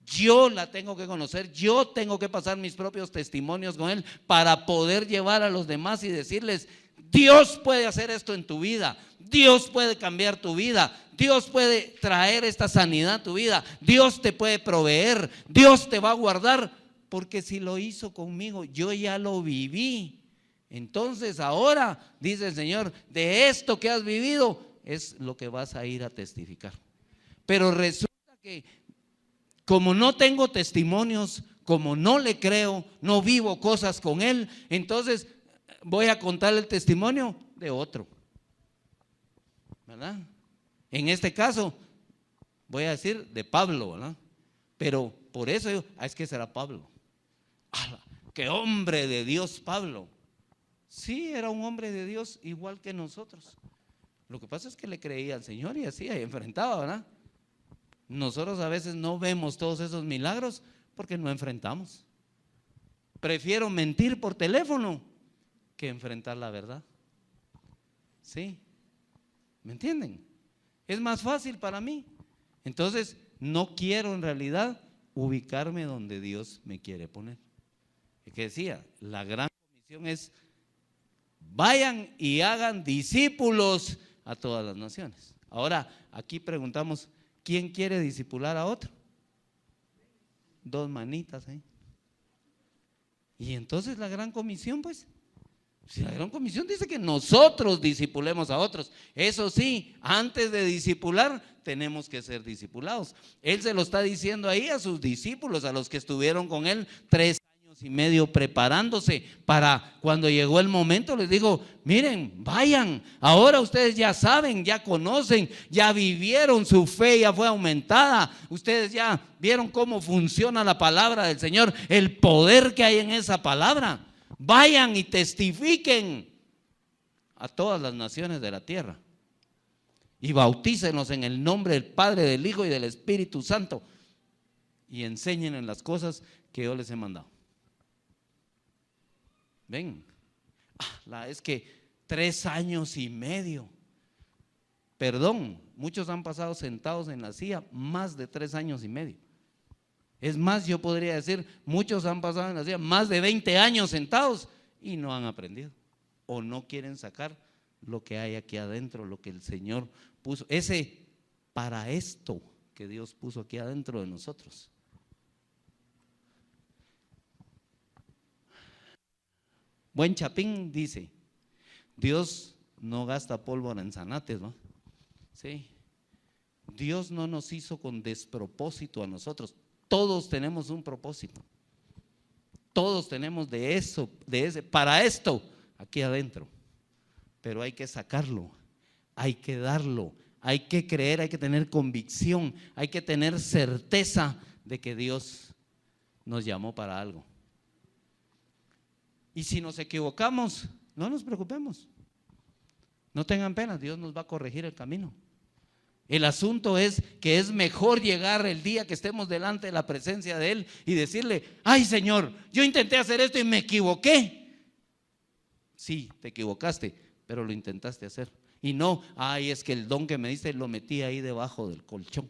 Speaker 1: Yo la tengo que conocer, yo tengo que pasar mis propios testimonios con Él para poder llevar a los demás y decirles: Dios puede hacer esto en tu vida, Dios puede cambiar tu vida, Dios puede traer esta sanidad a tu vida, Dios te puede proveer, Dios te va a guardar, porque si lo hizo conmigo, yo ya lo viví. Entonces ahora, dice el Señor, de esto que has vivido es lo que vas a ir a testificar. Pero resulta que como no tengo testimonios, como no le creo, no vivo cosas con Él, entonces voy a contar el testimonio de otro, ¿verdad? En este caso voy a decir de Pablo, ¿verdad? Pero por eso digo: es que será Pablo. ¡Qué hombre de Dios Pablo! Sí, era un hombre de Dios igual que nosotros. Lo que pasa es que le creía al Señor y así enfrentaba, ¿verdad? Nosotros a veces no vemos todos esos milagros porque no enfrentamos. Prefiero mentir por teléfono que enfrentar la verdad. ¿Sí? ¿Me entienden? Es más fácil para mí. Entonces, no quiero en realidad ubicarme donde Dios me quiere poner. Es que decía, la gran comisión es: vayan y hagan discípulos a todas las naciones. Ahora, aquí preguntamos: ¿quién quiere discipular a otro? Dos manitas ahí. Y entonces la gran comisión, pues, si la gran comisión dice que nosotros discipulemos a otros, eso sí, antes de discipular tenemos que ser discipulados. Él se lo está diciendo ahí a sus discípulos, a los que estuvieron con él 3 años y medio preparándose para cuando llegó el momento. Les digo: miren, vayan, ahora ustedes ya saben, ya conocen, ya vivieron, su fe ya fue aumentada, ustedes ya vieron cómo funciona la palabra del Señor, el poder que hay en esa palabra. Vayan y testifiquen a todas las naciones de la tierra y bautícenos en el nombre del Padre, del Hijo y del Espíritu Santo, y enséñenles las cosas que yo les he mandado. Ven, es que 3 años y medio, perdón, muchos han pasado sentados en la silla más de 3 años y medio. Es más, yo podría decir, muchos han pasado en la silla más de 20 años sentados y no han aprendido o no quieren sacar lo que hay aquí adentro, lo que el Señor puso, ese para esto que Dios puso aquí adentro de nosotros. Buen Chapín dice: Dios no gasta pólvora en zanates, ¿no? Sí. Dios no nos hizo con despropósito a nosotros. Todos tenemos un propósito. Todos tenemos de eso, para esto, aquí adentro. Pero hay que sacarlo, hay que darlo, hay que creer, hay que tener convicción, hay que tener certeza de que Dios nos llamó para algo. Y si nos equivocamos, no nos preocupemos. No tengan pena, Dios nos va a corregir el camino. El asunto es que es mejor llegar el día que estemos delante de la presencia de Él y decirle: ay Señor, yo intenté hacer esto y me equivoqué. Sí, te equivocaste, pero lo intentaste hacer. Y no, ay, es que el don que me diste lo metí ahí debajo del colchón,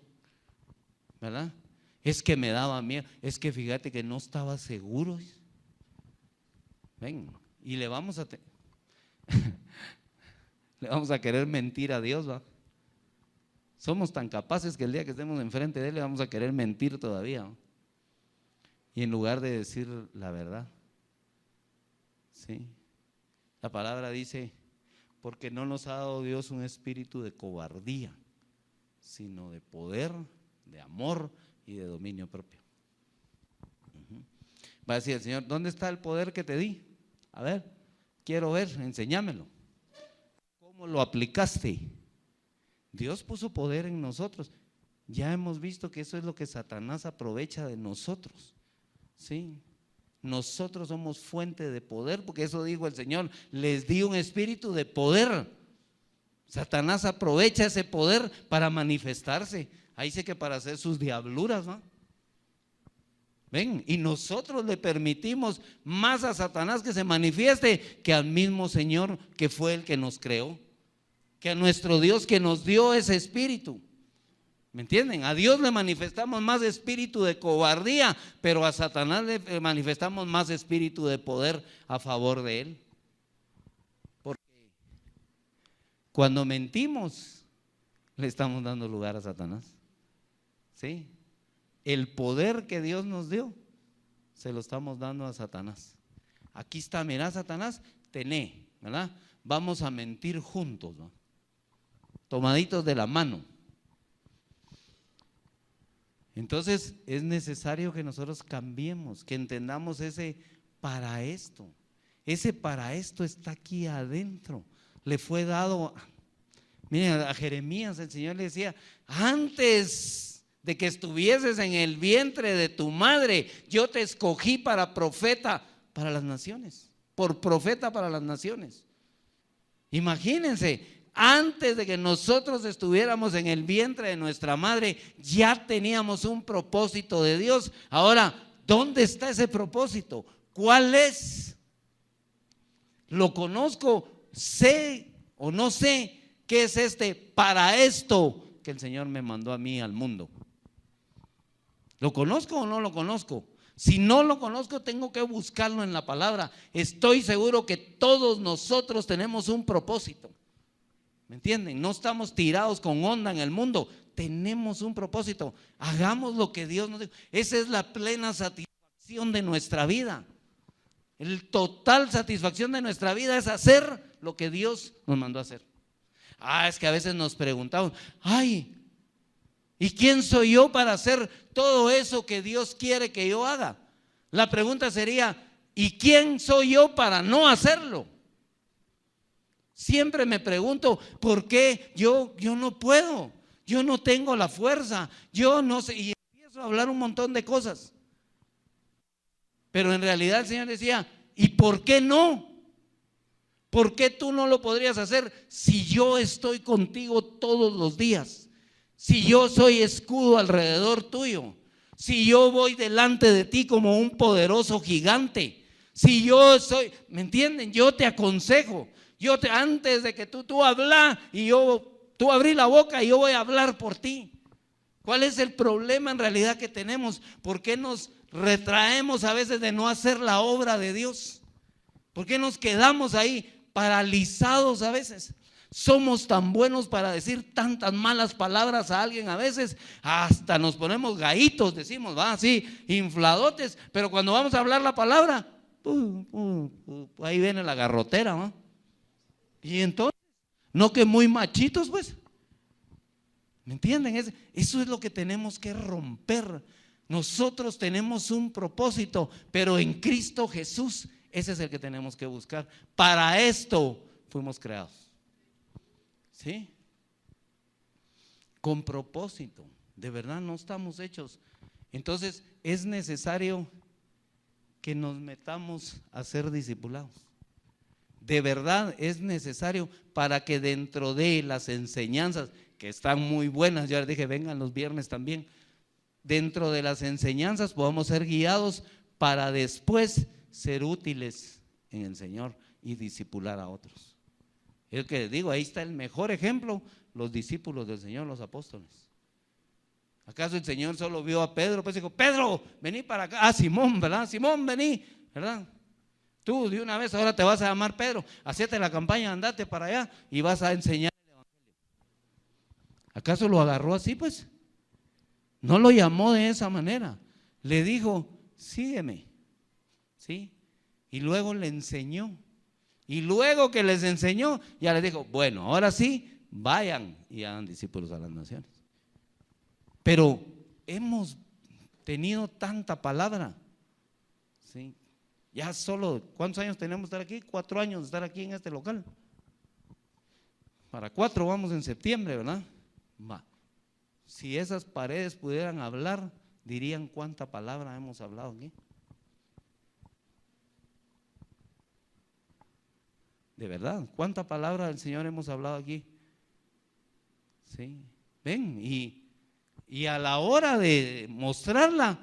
Speaker 1: ¿verdad? Es que me daba miedo, es que fíjate que no estaba seguro. Ven, y le vamos a querer mentir a Dios, ¿va? Somos tan capaces que el día que estemos enfrente de Él le vamos a querer mentir todavía, ¿va? Y en lugar de decir la verdad, ¿sí? La palabra dice: porque no nos ha dado Dios un espíritu de cobardía, sino de poder, de amor y de dominio propio. Va a decir el Señor: ¿dónde está el poder que te di? A ver, quiero ver, enséñamelo. ¿Cómo lo aplicaste? Dios puso poder en nosotros. Ya hemos visto que eso es lo que Satanás aprovecha de nosotros, ¿sí? Nosotros somos fuente de poder, porque eso dijo el Señor: les di un espíritu de poder. Satanás aprovecha ese poder para manifestarse. Ahí dice que para hacer sus diabluras, ¿no? Ven, y nosotros le permitimos más a Satanás que se manifieste que al mismo Señor, que fue el que nos creó, que a nuestro Dios que nos dio ese espíritu. ¿Me entienden? A Dios le manifestamos más espíritu de cobardía, pero a Satanás le manifestamos más espíritu de poder a favor de Él. Porque cuando mentimos, le estamos dando lugar a Satanás, ¿sí? El poder que Dios nos dio, se lo estamos dando a Satanás. Aquí está, mirá, Satanás, tené, ¿verdad? Vamos a mentir juntos, ¿no? Tomaditos de la mano. Entonces es necesario que nosotros cambiemos, que entendamos ese para esto. Ese para esto está aquí adentro. Le fue dado, miren, a Jeremías el Señor le decía: antes de que estuvieses en el vientre de tu madre, yo te escogí para profeta para las naciones, por profeta para las naciones. Imagínense, antes de que nosotros estuviéramos en el vientre de nuestra madre, ya teníamos un propósito de Dios. Ahora, ¿dónde está ese propósito? ¿Cuál es? ¿Lo conozco? ¿Sé o no sé qué es este para esto que el Señor me mandó a mí al mundo? ¿Lo conozco o no lo conozco? Si no lo conozco, tengo que buscarlo en la palabra. Estoy seguro que todos nosotros tenemos un propósito. ¿Me entienden? No estamos tirados con onda en el mundo. Tenemos un propósito. Hagamos lo que Dios nos dijo. Esa es la plena satisfacción de nuestra vida. El total satisfacción de nuestra vida es hacer lo que Dios nos mandó a hacer. Es que a veces nos preguntamos: ay, ¿y quién soy yo para hacer todo eso que Dios quiere que yo haga? La pregunta sería: ¿y quién soy yo para no hacerlo? Siempre me pregunto: ¿por qué yo no puedo? Yo no tengo la fuerza, yo no sé, y empiezo a hablar un montón de cosas. Pero en realidad el Señor decía: ¿y por qué no? ¿Por qué tú no lo podrías hacer si yo estoy contigo todos los días? Si yo soy escudo alrededor tuyo, si yo voy delante de ti como un poderoso gigante, si yo soy, ¿me entienden? Yo te aconsejo, antes de que tú hablas y tú abrí la boca y yo voy a hablar por ti. ¿Cuál es el problema en realidad que tenemos? ¿Por qué nos retraemos a veces de no hacer la obra de Dios? ¿Por qué nos quedamos ahí paralizados a veces? Somos tan buenos para decir tantas malas palabras a alguien a veces, hasta nos ponemos gaitos, decimos, así, infladotes, pero cuando vamos a hablar la palabra, ahí viene la garrotera, ¿no? Y entonces, no que muy machitos, pues, ¿me entienden? Eso es lo que tenemos que romper. Nosotros tenemos un propósito, pero en Cristo Jesús, ese es el que tenemos que buscar. Para esto fuimos creados. ¿Sí? Con propósito. De verdad no estamos hechos. Entonces es necesario que nos metamos a ser discipulados. De verdad es necesario para que dentro de las enseñanzas, que están muy buenas, ya les dije, vengan los viernes también, dentro de las enseñanzas podamos ser guiados para después ser útiles en el Señor y discipular a otros. Es que les digo, ahí está el mejor ejemplo, los discípulos del Señor, los apóstoles. ¿Acaso el Señor solo vio a Pedro? Pues dijo, Pedro, vení para acá. Ah, Simón, ¿verdad? Simón, vení, ¿verdad? Tú de una vez ahora te vas a llamar Pedro, hacete la campaña, andate para allá y vas a enseñar el evangelio. ¿Acaso lo agarró así? Pues no lo llamó de esa manera, le dijo, sígueme, ¿sí? Y luego le enseñó, y luego que les enseñó, ya les dijo, bueno, ahora sí, vayan y hagan discípulos a las naciones. Pero hemos tenido tanta palabra, ¿sí? Ya solo, ¿cuántos años tenemos de estar aquí? 4 años de estar aquí en este local. Para 4 vamos en septiembre, ¿verdad? Va. Si esas paredes pudieran hablar, dirían cuánta palabra hemos hablado aquí. De verdad, cuánta palabra del Señor hemos hablado aquí. Sí, ven, y a la hora de mostrarla,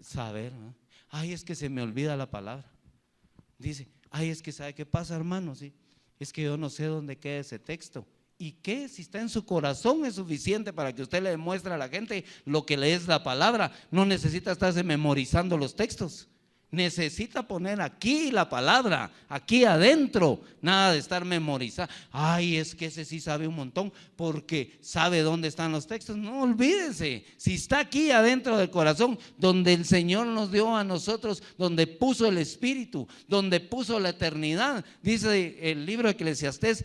Speaker 1: saber, ¿no? Ay, es que se me olvida la palabra. Dice, ay, es que ¿sabe qué pasa, hermano? Sí, es que yo no sé dónde queda ese texto. ¿Y qué? Si está en su corazón es suficiente para que usted le demuestre a la gente lo que le es la palabra. No necesita estarse memorizando los textos. Necesita poner aquí la palabra, aquí adentro, nada de estar memorizando. Ay, es que ese sí sabe un montón porque sabe dónde están los textos. No, olvídense, si está aquí adentro del corazón, donde el Señor nos dio a nosotros, donde puso el Espíritu, donde puso la eternidad. Dice el libro de Eclesiastés,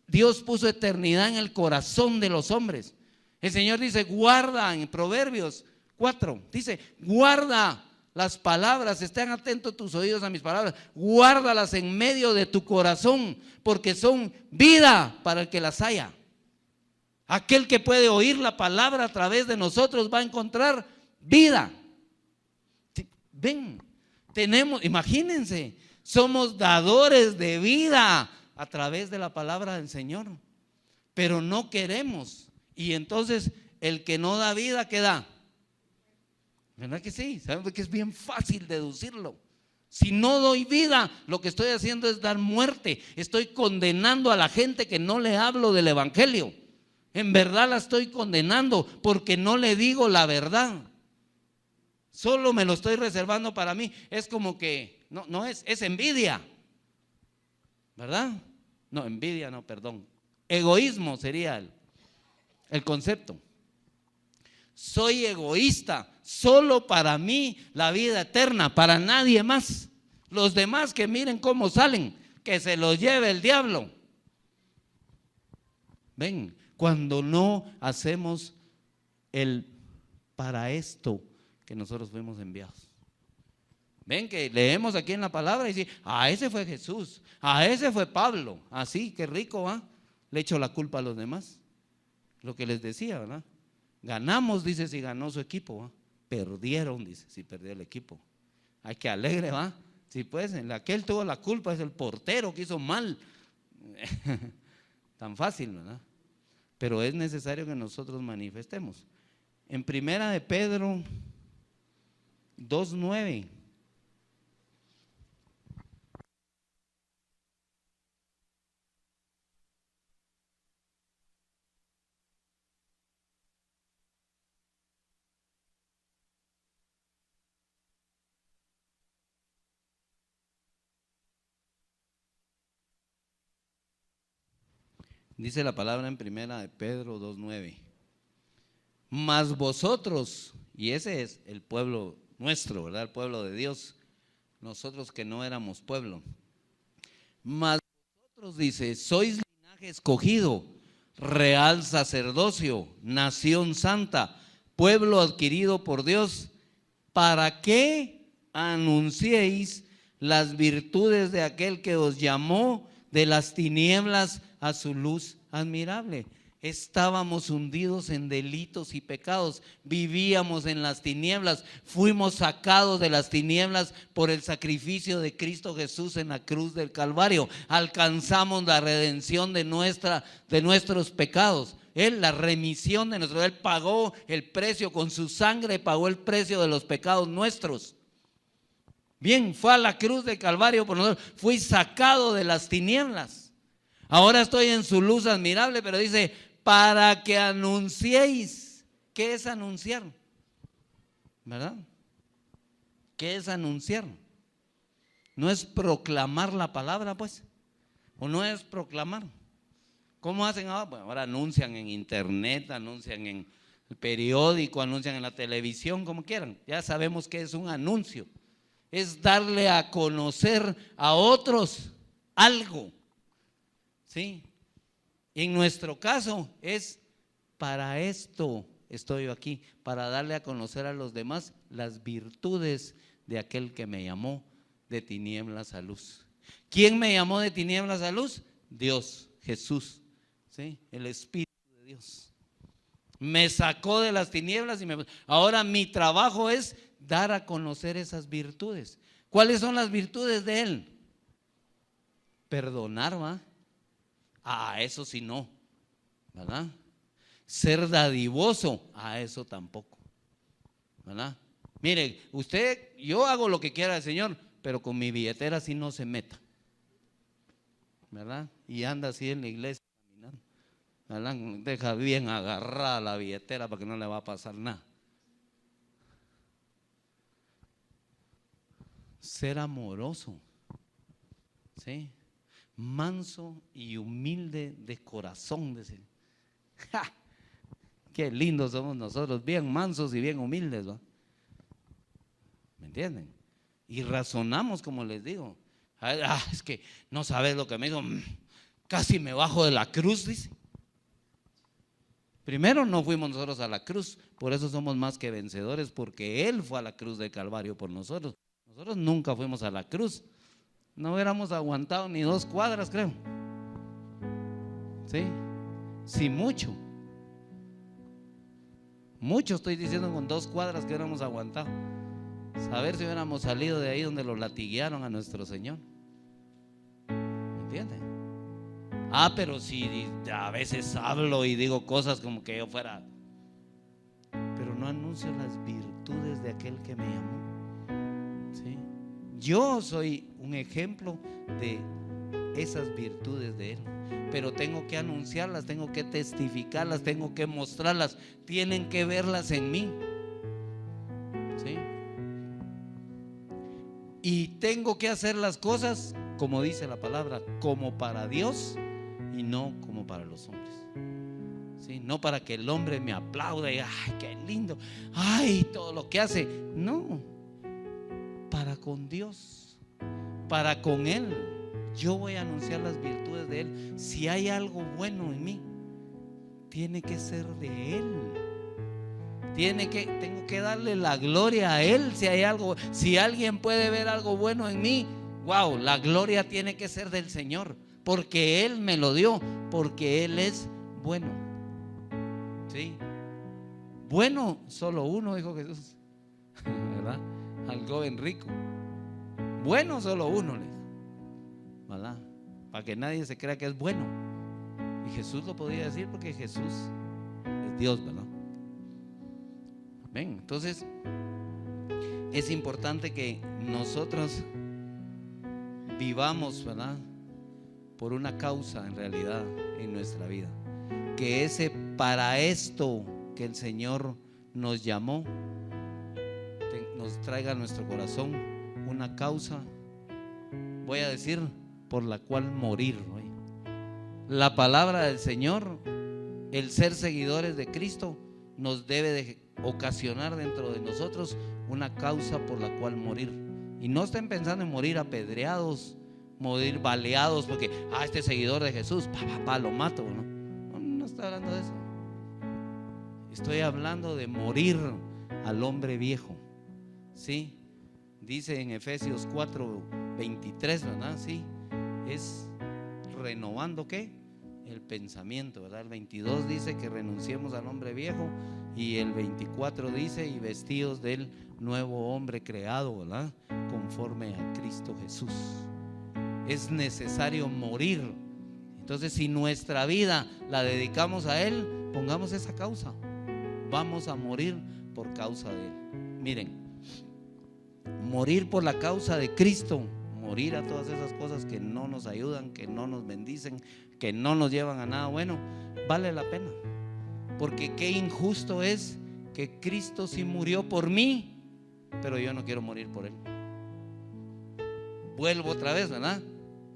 Speaker 1: Dios puso eternidad en el corazón de los hombres. El Señor dice, guarda, en Proverbios 4, dice, guarda las palabras, estén atentos tus oídos a mis palabras, guárdalas en medio de tu corazón, porque son vida para el que las haya. Aquel que puede oír la palabra a través de nosotros va a encontrar vida. Ven, tenemos, imagínense, somos dadores de vida a través de la palabra del Señor, pero no queremos. Y entonces el que no da vida, ¿qué da? ¿Verdad que sí? ¿Saben que es bien fácil deducirlo? Si no doy vida, lo que estoy haciendo es dar muerte. Estoy condenando a la gente que no le hablo del evangelio. En verdad la estoy condenando porque no le digo la verdad. Solo me lo estoy reservando para mí. Es como que, no es envidia, ¿verdad? No, envidia no, perdón. Egoísmo sería el concepto. Soy egoísta, solo para mí la vida eterna, para nadie más. Los demás que miren cómo salen, que se los lleve el diablo. Ven, cuando no hacemos el para esto que nosotros fuimos enviados. Ven que leemos aquí en la palabra y dice, ese fue Jesús, ese fue Pablo. Así, qué rico, ¿va? Le echo la culpa a los demás. Lo que les decía, ¿verdad? Ganamos, dice, si ganó su equipo, ¿va? Perdieron, dice, si perdió el equipo. Ay, qué alegre, ¿va? Sí, pues, el aquel tuvo la culpa, es el portero que hizo mal. Tan fácil, ¿verdad? Pero es necesario que nosotros manifestemos. En primera de Pedro 2:9. Dice la palabra en primera de Pedro 2:9. Mas vosotros, y ese es el pueblo nuestro, ¿verdad? El pueblo de Dios. Nosotros que no éramos pueblo. Mas vosotros, dice, sois linaje escogido, real sacerdocio, nación santa, pueblo adquirido por Dios, para que anunciéis las virtudes de aquel que os llamó de las tinieblas a su luz admirable. Estábamos hundidos en delitos y pecados, vivíamos en las tinieblas, fuimos sacados de las tinieblas por el sacrificio de Cristo Jesús en la cruz del Calvario. Alcanzamos la redención de nuestros pecados. Él, la remisión de Él pagó el precio con su sangre, pagó el precio de los pecados nuestros. Bien, fue a la cruz del Calvario por nosotros, fui sacado de las tinieblas. Ahora estoy en su luz admirable, pero dice, para que anunciéis. ¿Qué es anunciar? ¿Verdad? ¿Qué es anunciar? No es proclamar la palabra, pues. O no es proclamar. ¿Cómo hacen ahora? Bueno, ahora anuncian en internet, anuncian en el periódico, anuncian en la televisión, como quieran. Ya sabemos que es un anuncio. Es darle a conocer a otros algo. ¿Sí? En nuestro caso es para esto estoy yo aquí, para darle a conocer a los demás las virtudes de aquel que me llamó de tinieblas a luz. ¿Quién me llamó de tinieblas a luz? Dios, Jesús, ¿sí? El Espíritu de Dios. Me sacó de las tinieblas y ahora mi trabajo es dar a conocer esas virtudes. ¿Cuáles son las virtudes de Él? Perdonar, ¿va? Eso sí no, ¿verdad? Ser dadivoso, eso tampoco, ¿verdad? Mire, yo hago lo que quiera el Señor, pero con mi billetera sí no se meta, ¿verdad? Y anda así en la iglesia caminando, ¿verdad? Deja bien agarrada la billetera para que no le va a pasar nada. Ser amoroso, ¿sí? Manso y humilde de corazón, decir. ¡Ja! Qué lindos somos nosotros, bien mansos y bien humildes, ¿va? ¿Me entienden? Y razonamos, como les digo. Es que no sabes lo que me hizo, casi me bajo de la cruz, dice. Primero no fuimos nosotros a la cruz, por eso somos más que vencedores, porque Él fue a la cruz del Calvario por nosotros. Nosotros nunca fuimos a la cruz. No hubiéramos aguantado ni 2 cuadras, creo. ¿Sí? Sí, mucho. Mucho estoy diciendo, con 2 cuadras que hubiéramos aguantado. Saber si hubiéramos salido de ahí donde lo latiguearon a nuestro Señor. ¿Me entiendes? Pero si a veces hablo y digo cosas como que yo fuera, pero no anuncio las virtudes de aquel que me llamó. ¿Sí? Yo soy un ejemplo de esas virtudes de Él, pero tengo que anunciarlas, tengo que testificarlas, tengo que mostrarlas, tienen que verlas en mí, ¿sí? Y tengo que hacer las cosas, como dice la palabra, como para Dios y no como para los hombres, ¿sí? No para que el hombre me aplaude y ay, qué lindo, ay, todo lo que hace. No, para con Dios, para con Él. Yo voy a anunciar las virtudes de Él. Si hay algo bueno en mí, tiene que ser de Él. Tengo que darle la gloria a Él. Si alguien puede ver algo bueno en mí, wow, la gloria tiene que ser del Señor, porque Él me lo dio, porque Él es bueno. ¿Sí? Bueno, solo uno, dijo Jesús, ¿verdad? Al joven rico. Bueno, solo uno, le dijo, ¿verdad? Para que nadie se crea que es bueno. Y Jesús lo podía decir porque Jesús es Dios, ¿verdad? Ven, entonces es importante que nosotros vivamos, ¿verdad? Por una causa en realidad en nuestra vida. Que para esto que el Señor nos llamó, nos traiga a nuestro corazón una causa, voy a decir, por la cual morir, ¿no? La palabra del Señor, el ser seguidores de Cristo, nos debe de ocasionar dentro de nosotros una causa por la cual morir. Y no estén pensando en morir apedreados, morir baleados, porque este seguidor de Jesús, lo mato, ¿no? No estoy hablando de eso. Estoy hablando de morir al hombre viejo, Sí, dice en Efesios 4:23, ¿verdad? Sí, es renovando ¿qué? El pensamiento, ¿verdad? El 22 dice que renunciemos al hombre viejo y el 24 dice y vestidos del nuevo hombre creado, ¿verdad? Conforme a Cristo Jesús. Es necesario morir. Entonces, si nuestra vida la dedicamos a Él, pongamos esa causa. Vamos a morir por causa de Él. Miren, morir por la causa de Cristo, morir a todas esas cosas que no nos ayudan, que no nos bendicen, que no nos llevan a nada bueno, vale la pena. Porque qué injusto es que Cristo sí murió por mí, pero yo no quiero morir por Él. Vuelvo otra vez, ¿verdad?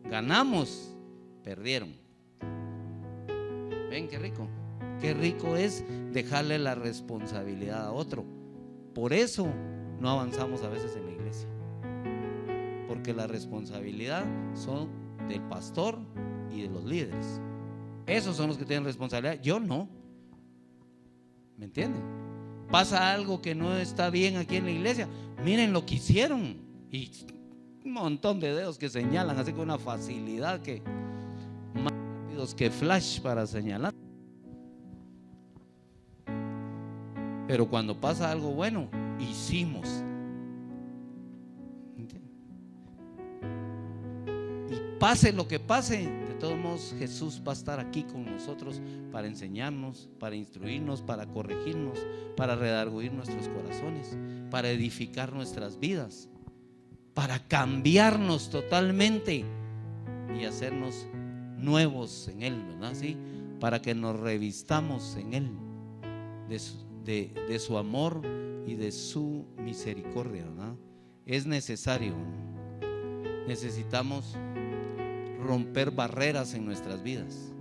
Speaker 1: Ganamos, perdieron. Ven, qué rico. Qué rico es dejarle la responsabilidad a otro. Por eso no avanzamos a veces en la iglesia, porque la responsabilidad son del pastor y de los líderes. Esos son los que tienen responsabilidad, yo no. ¿Me entienden? Pasa algo que no está bien aquí en la iglesia, miren lo que hicieron, y un montón de dedos que señalan así con una facilidad que más rápidos que flash para señalar. Pero cuando pasa algo bueno, hicimos. Y pase lo que pase, de todos modos Jesús va a estar aquí con nosotros para enseñarnos, para instruirnos, para corregirnos, para redarguir nuestros corazones, para edificar nuestras vidas, para cambiarnos totalmente y hacernos nuevos en Él, ¿verdad? ¿Sí? Para que nos revistamos en Él de su amor y de su misericordia, ¿verdad? Es necesario, necesitamos romper barreras en nuestras vidas.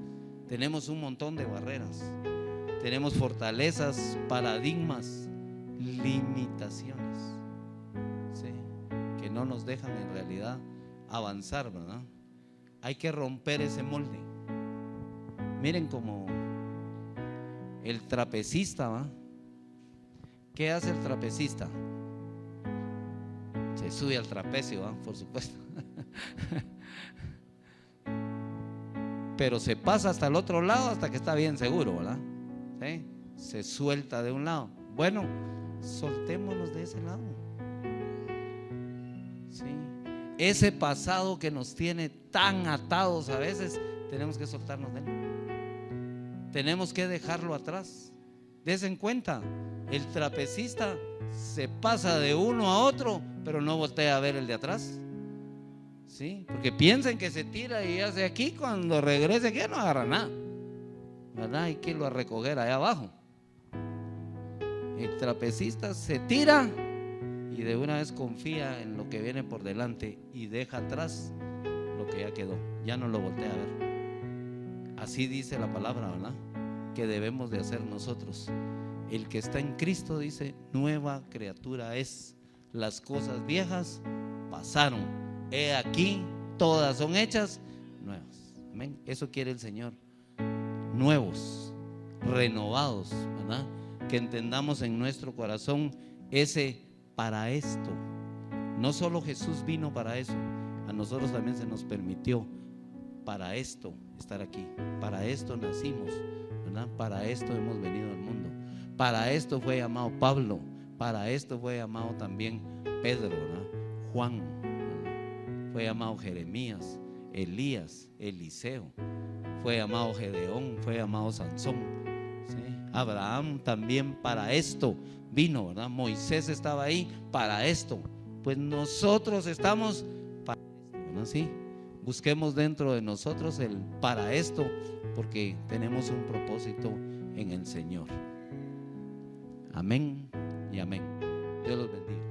Speaker 1: Tenemos un montón de barreras, tenemos fortalezas, paradigmas, limitaciones, ¿sí? Que no nos dejan en realidad avanzar, ¿verdad? Hay que romper ese molde. Miren como el trapecista, ¿va? ¿Qué hace el trapecista? Se sube al trapecio, ¿va? Por supuesto. Pero se pasa hasta el otro lado hasta que está bien seguro, ¿verdad? ¿Sí? Se suelta de un lado. Bueno, soltémonos de ese lado. ¿Sí? Ese pasado que nos tiene tan atados a veces, tenemos que soltarnos de él. Tenemos que dejarlo atrás. Desen cuenta, el trapecista se pasa de uno a otro, pero no voltea a ver el de atrás. ¿Sí? Porque piensan que se tira y hace aquí, cuando regrese aquí no agarra nada, ¿verdad? Hay que irlo a recoger allá abajo. El trapecista se tira y de una vez confía en lo que viene por delante y deja atrás lo que ya quedó, ya no lo voltea a ver. Así dice la palabra, ¿verdad? Que debemos de hacer nosotros. El que está en Cristo, dice, nueva criatura es. Las cosas viejas pasaron, he aquí, todas son hechas nuevas. Amén. Eso quiere el Señor. Nuevos, renovados, ¿verdad? Que entendamos en nuestro corazón ese para esto. No solo Jesús vino para eso, a nosotros también se nos permitió para esto estar aquí. Para esto nacimos, ¿verdad? Para esto hemos venido al mundo. Para esto fue llamado Pablo. Para esto fue llamado también Pedro, ¿verdad? Juan, ¿verdad? Fue llamado Jeremías, Elías, Eliseo. Fue llamado Gedeón, fue llamado Sansón, ¿sí? Abraham también para esto vino, ¿verdad? Moisés estaba ahí para esto. Pues nosotros estamos para esto, ¿no? ¿Sí? Busquemos dentro de nosotros el para esto, porque tenemos un propósito en el Señor. Amén y amén. Dios los bendiga.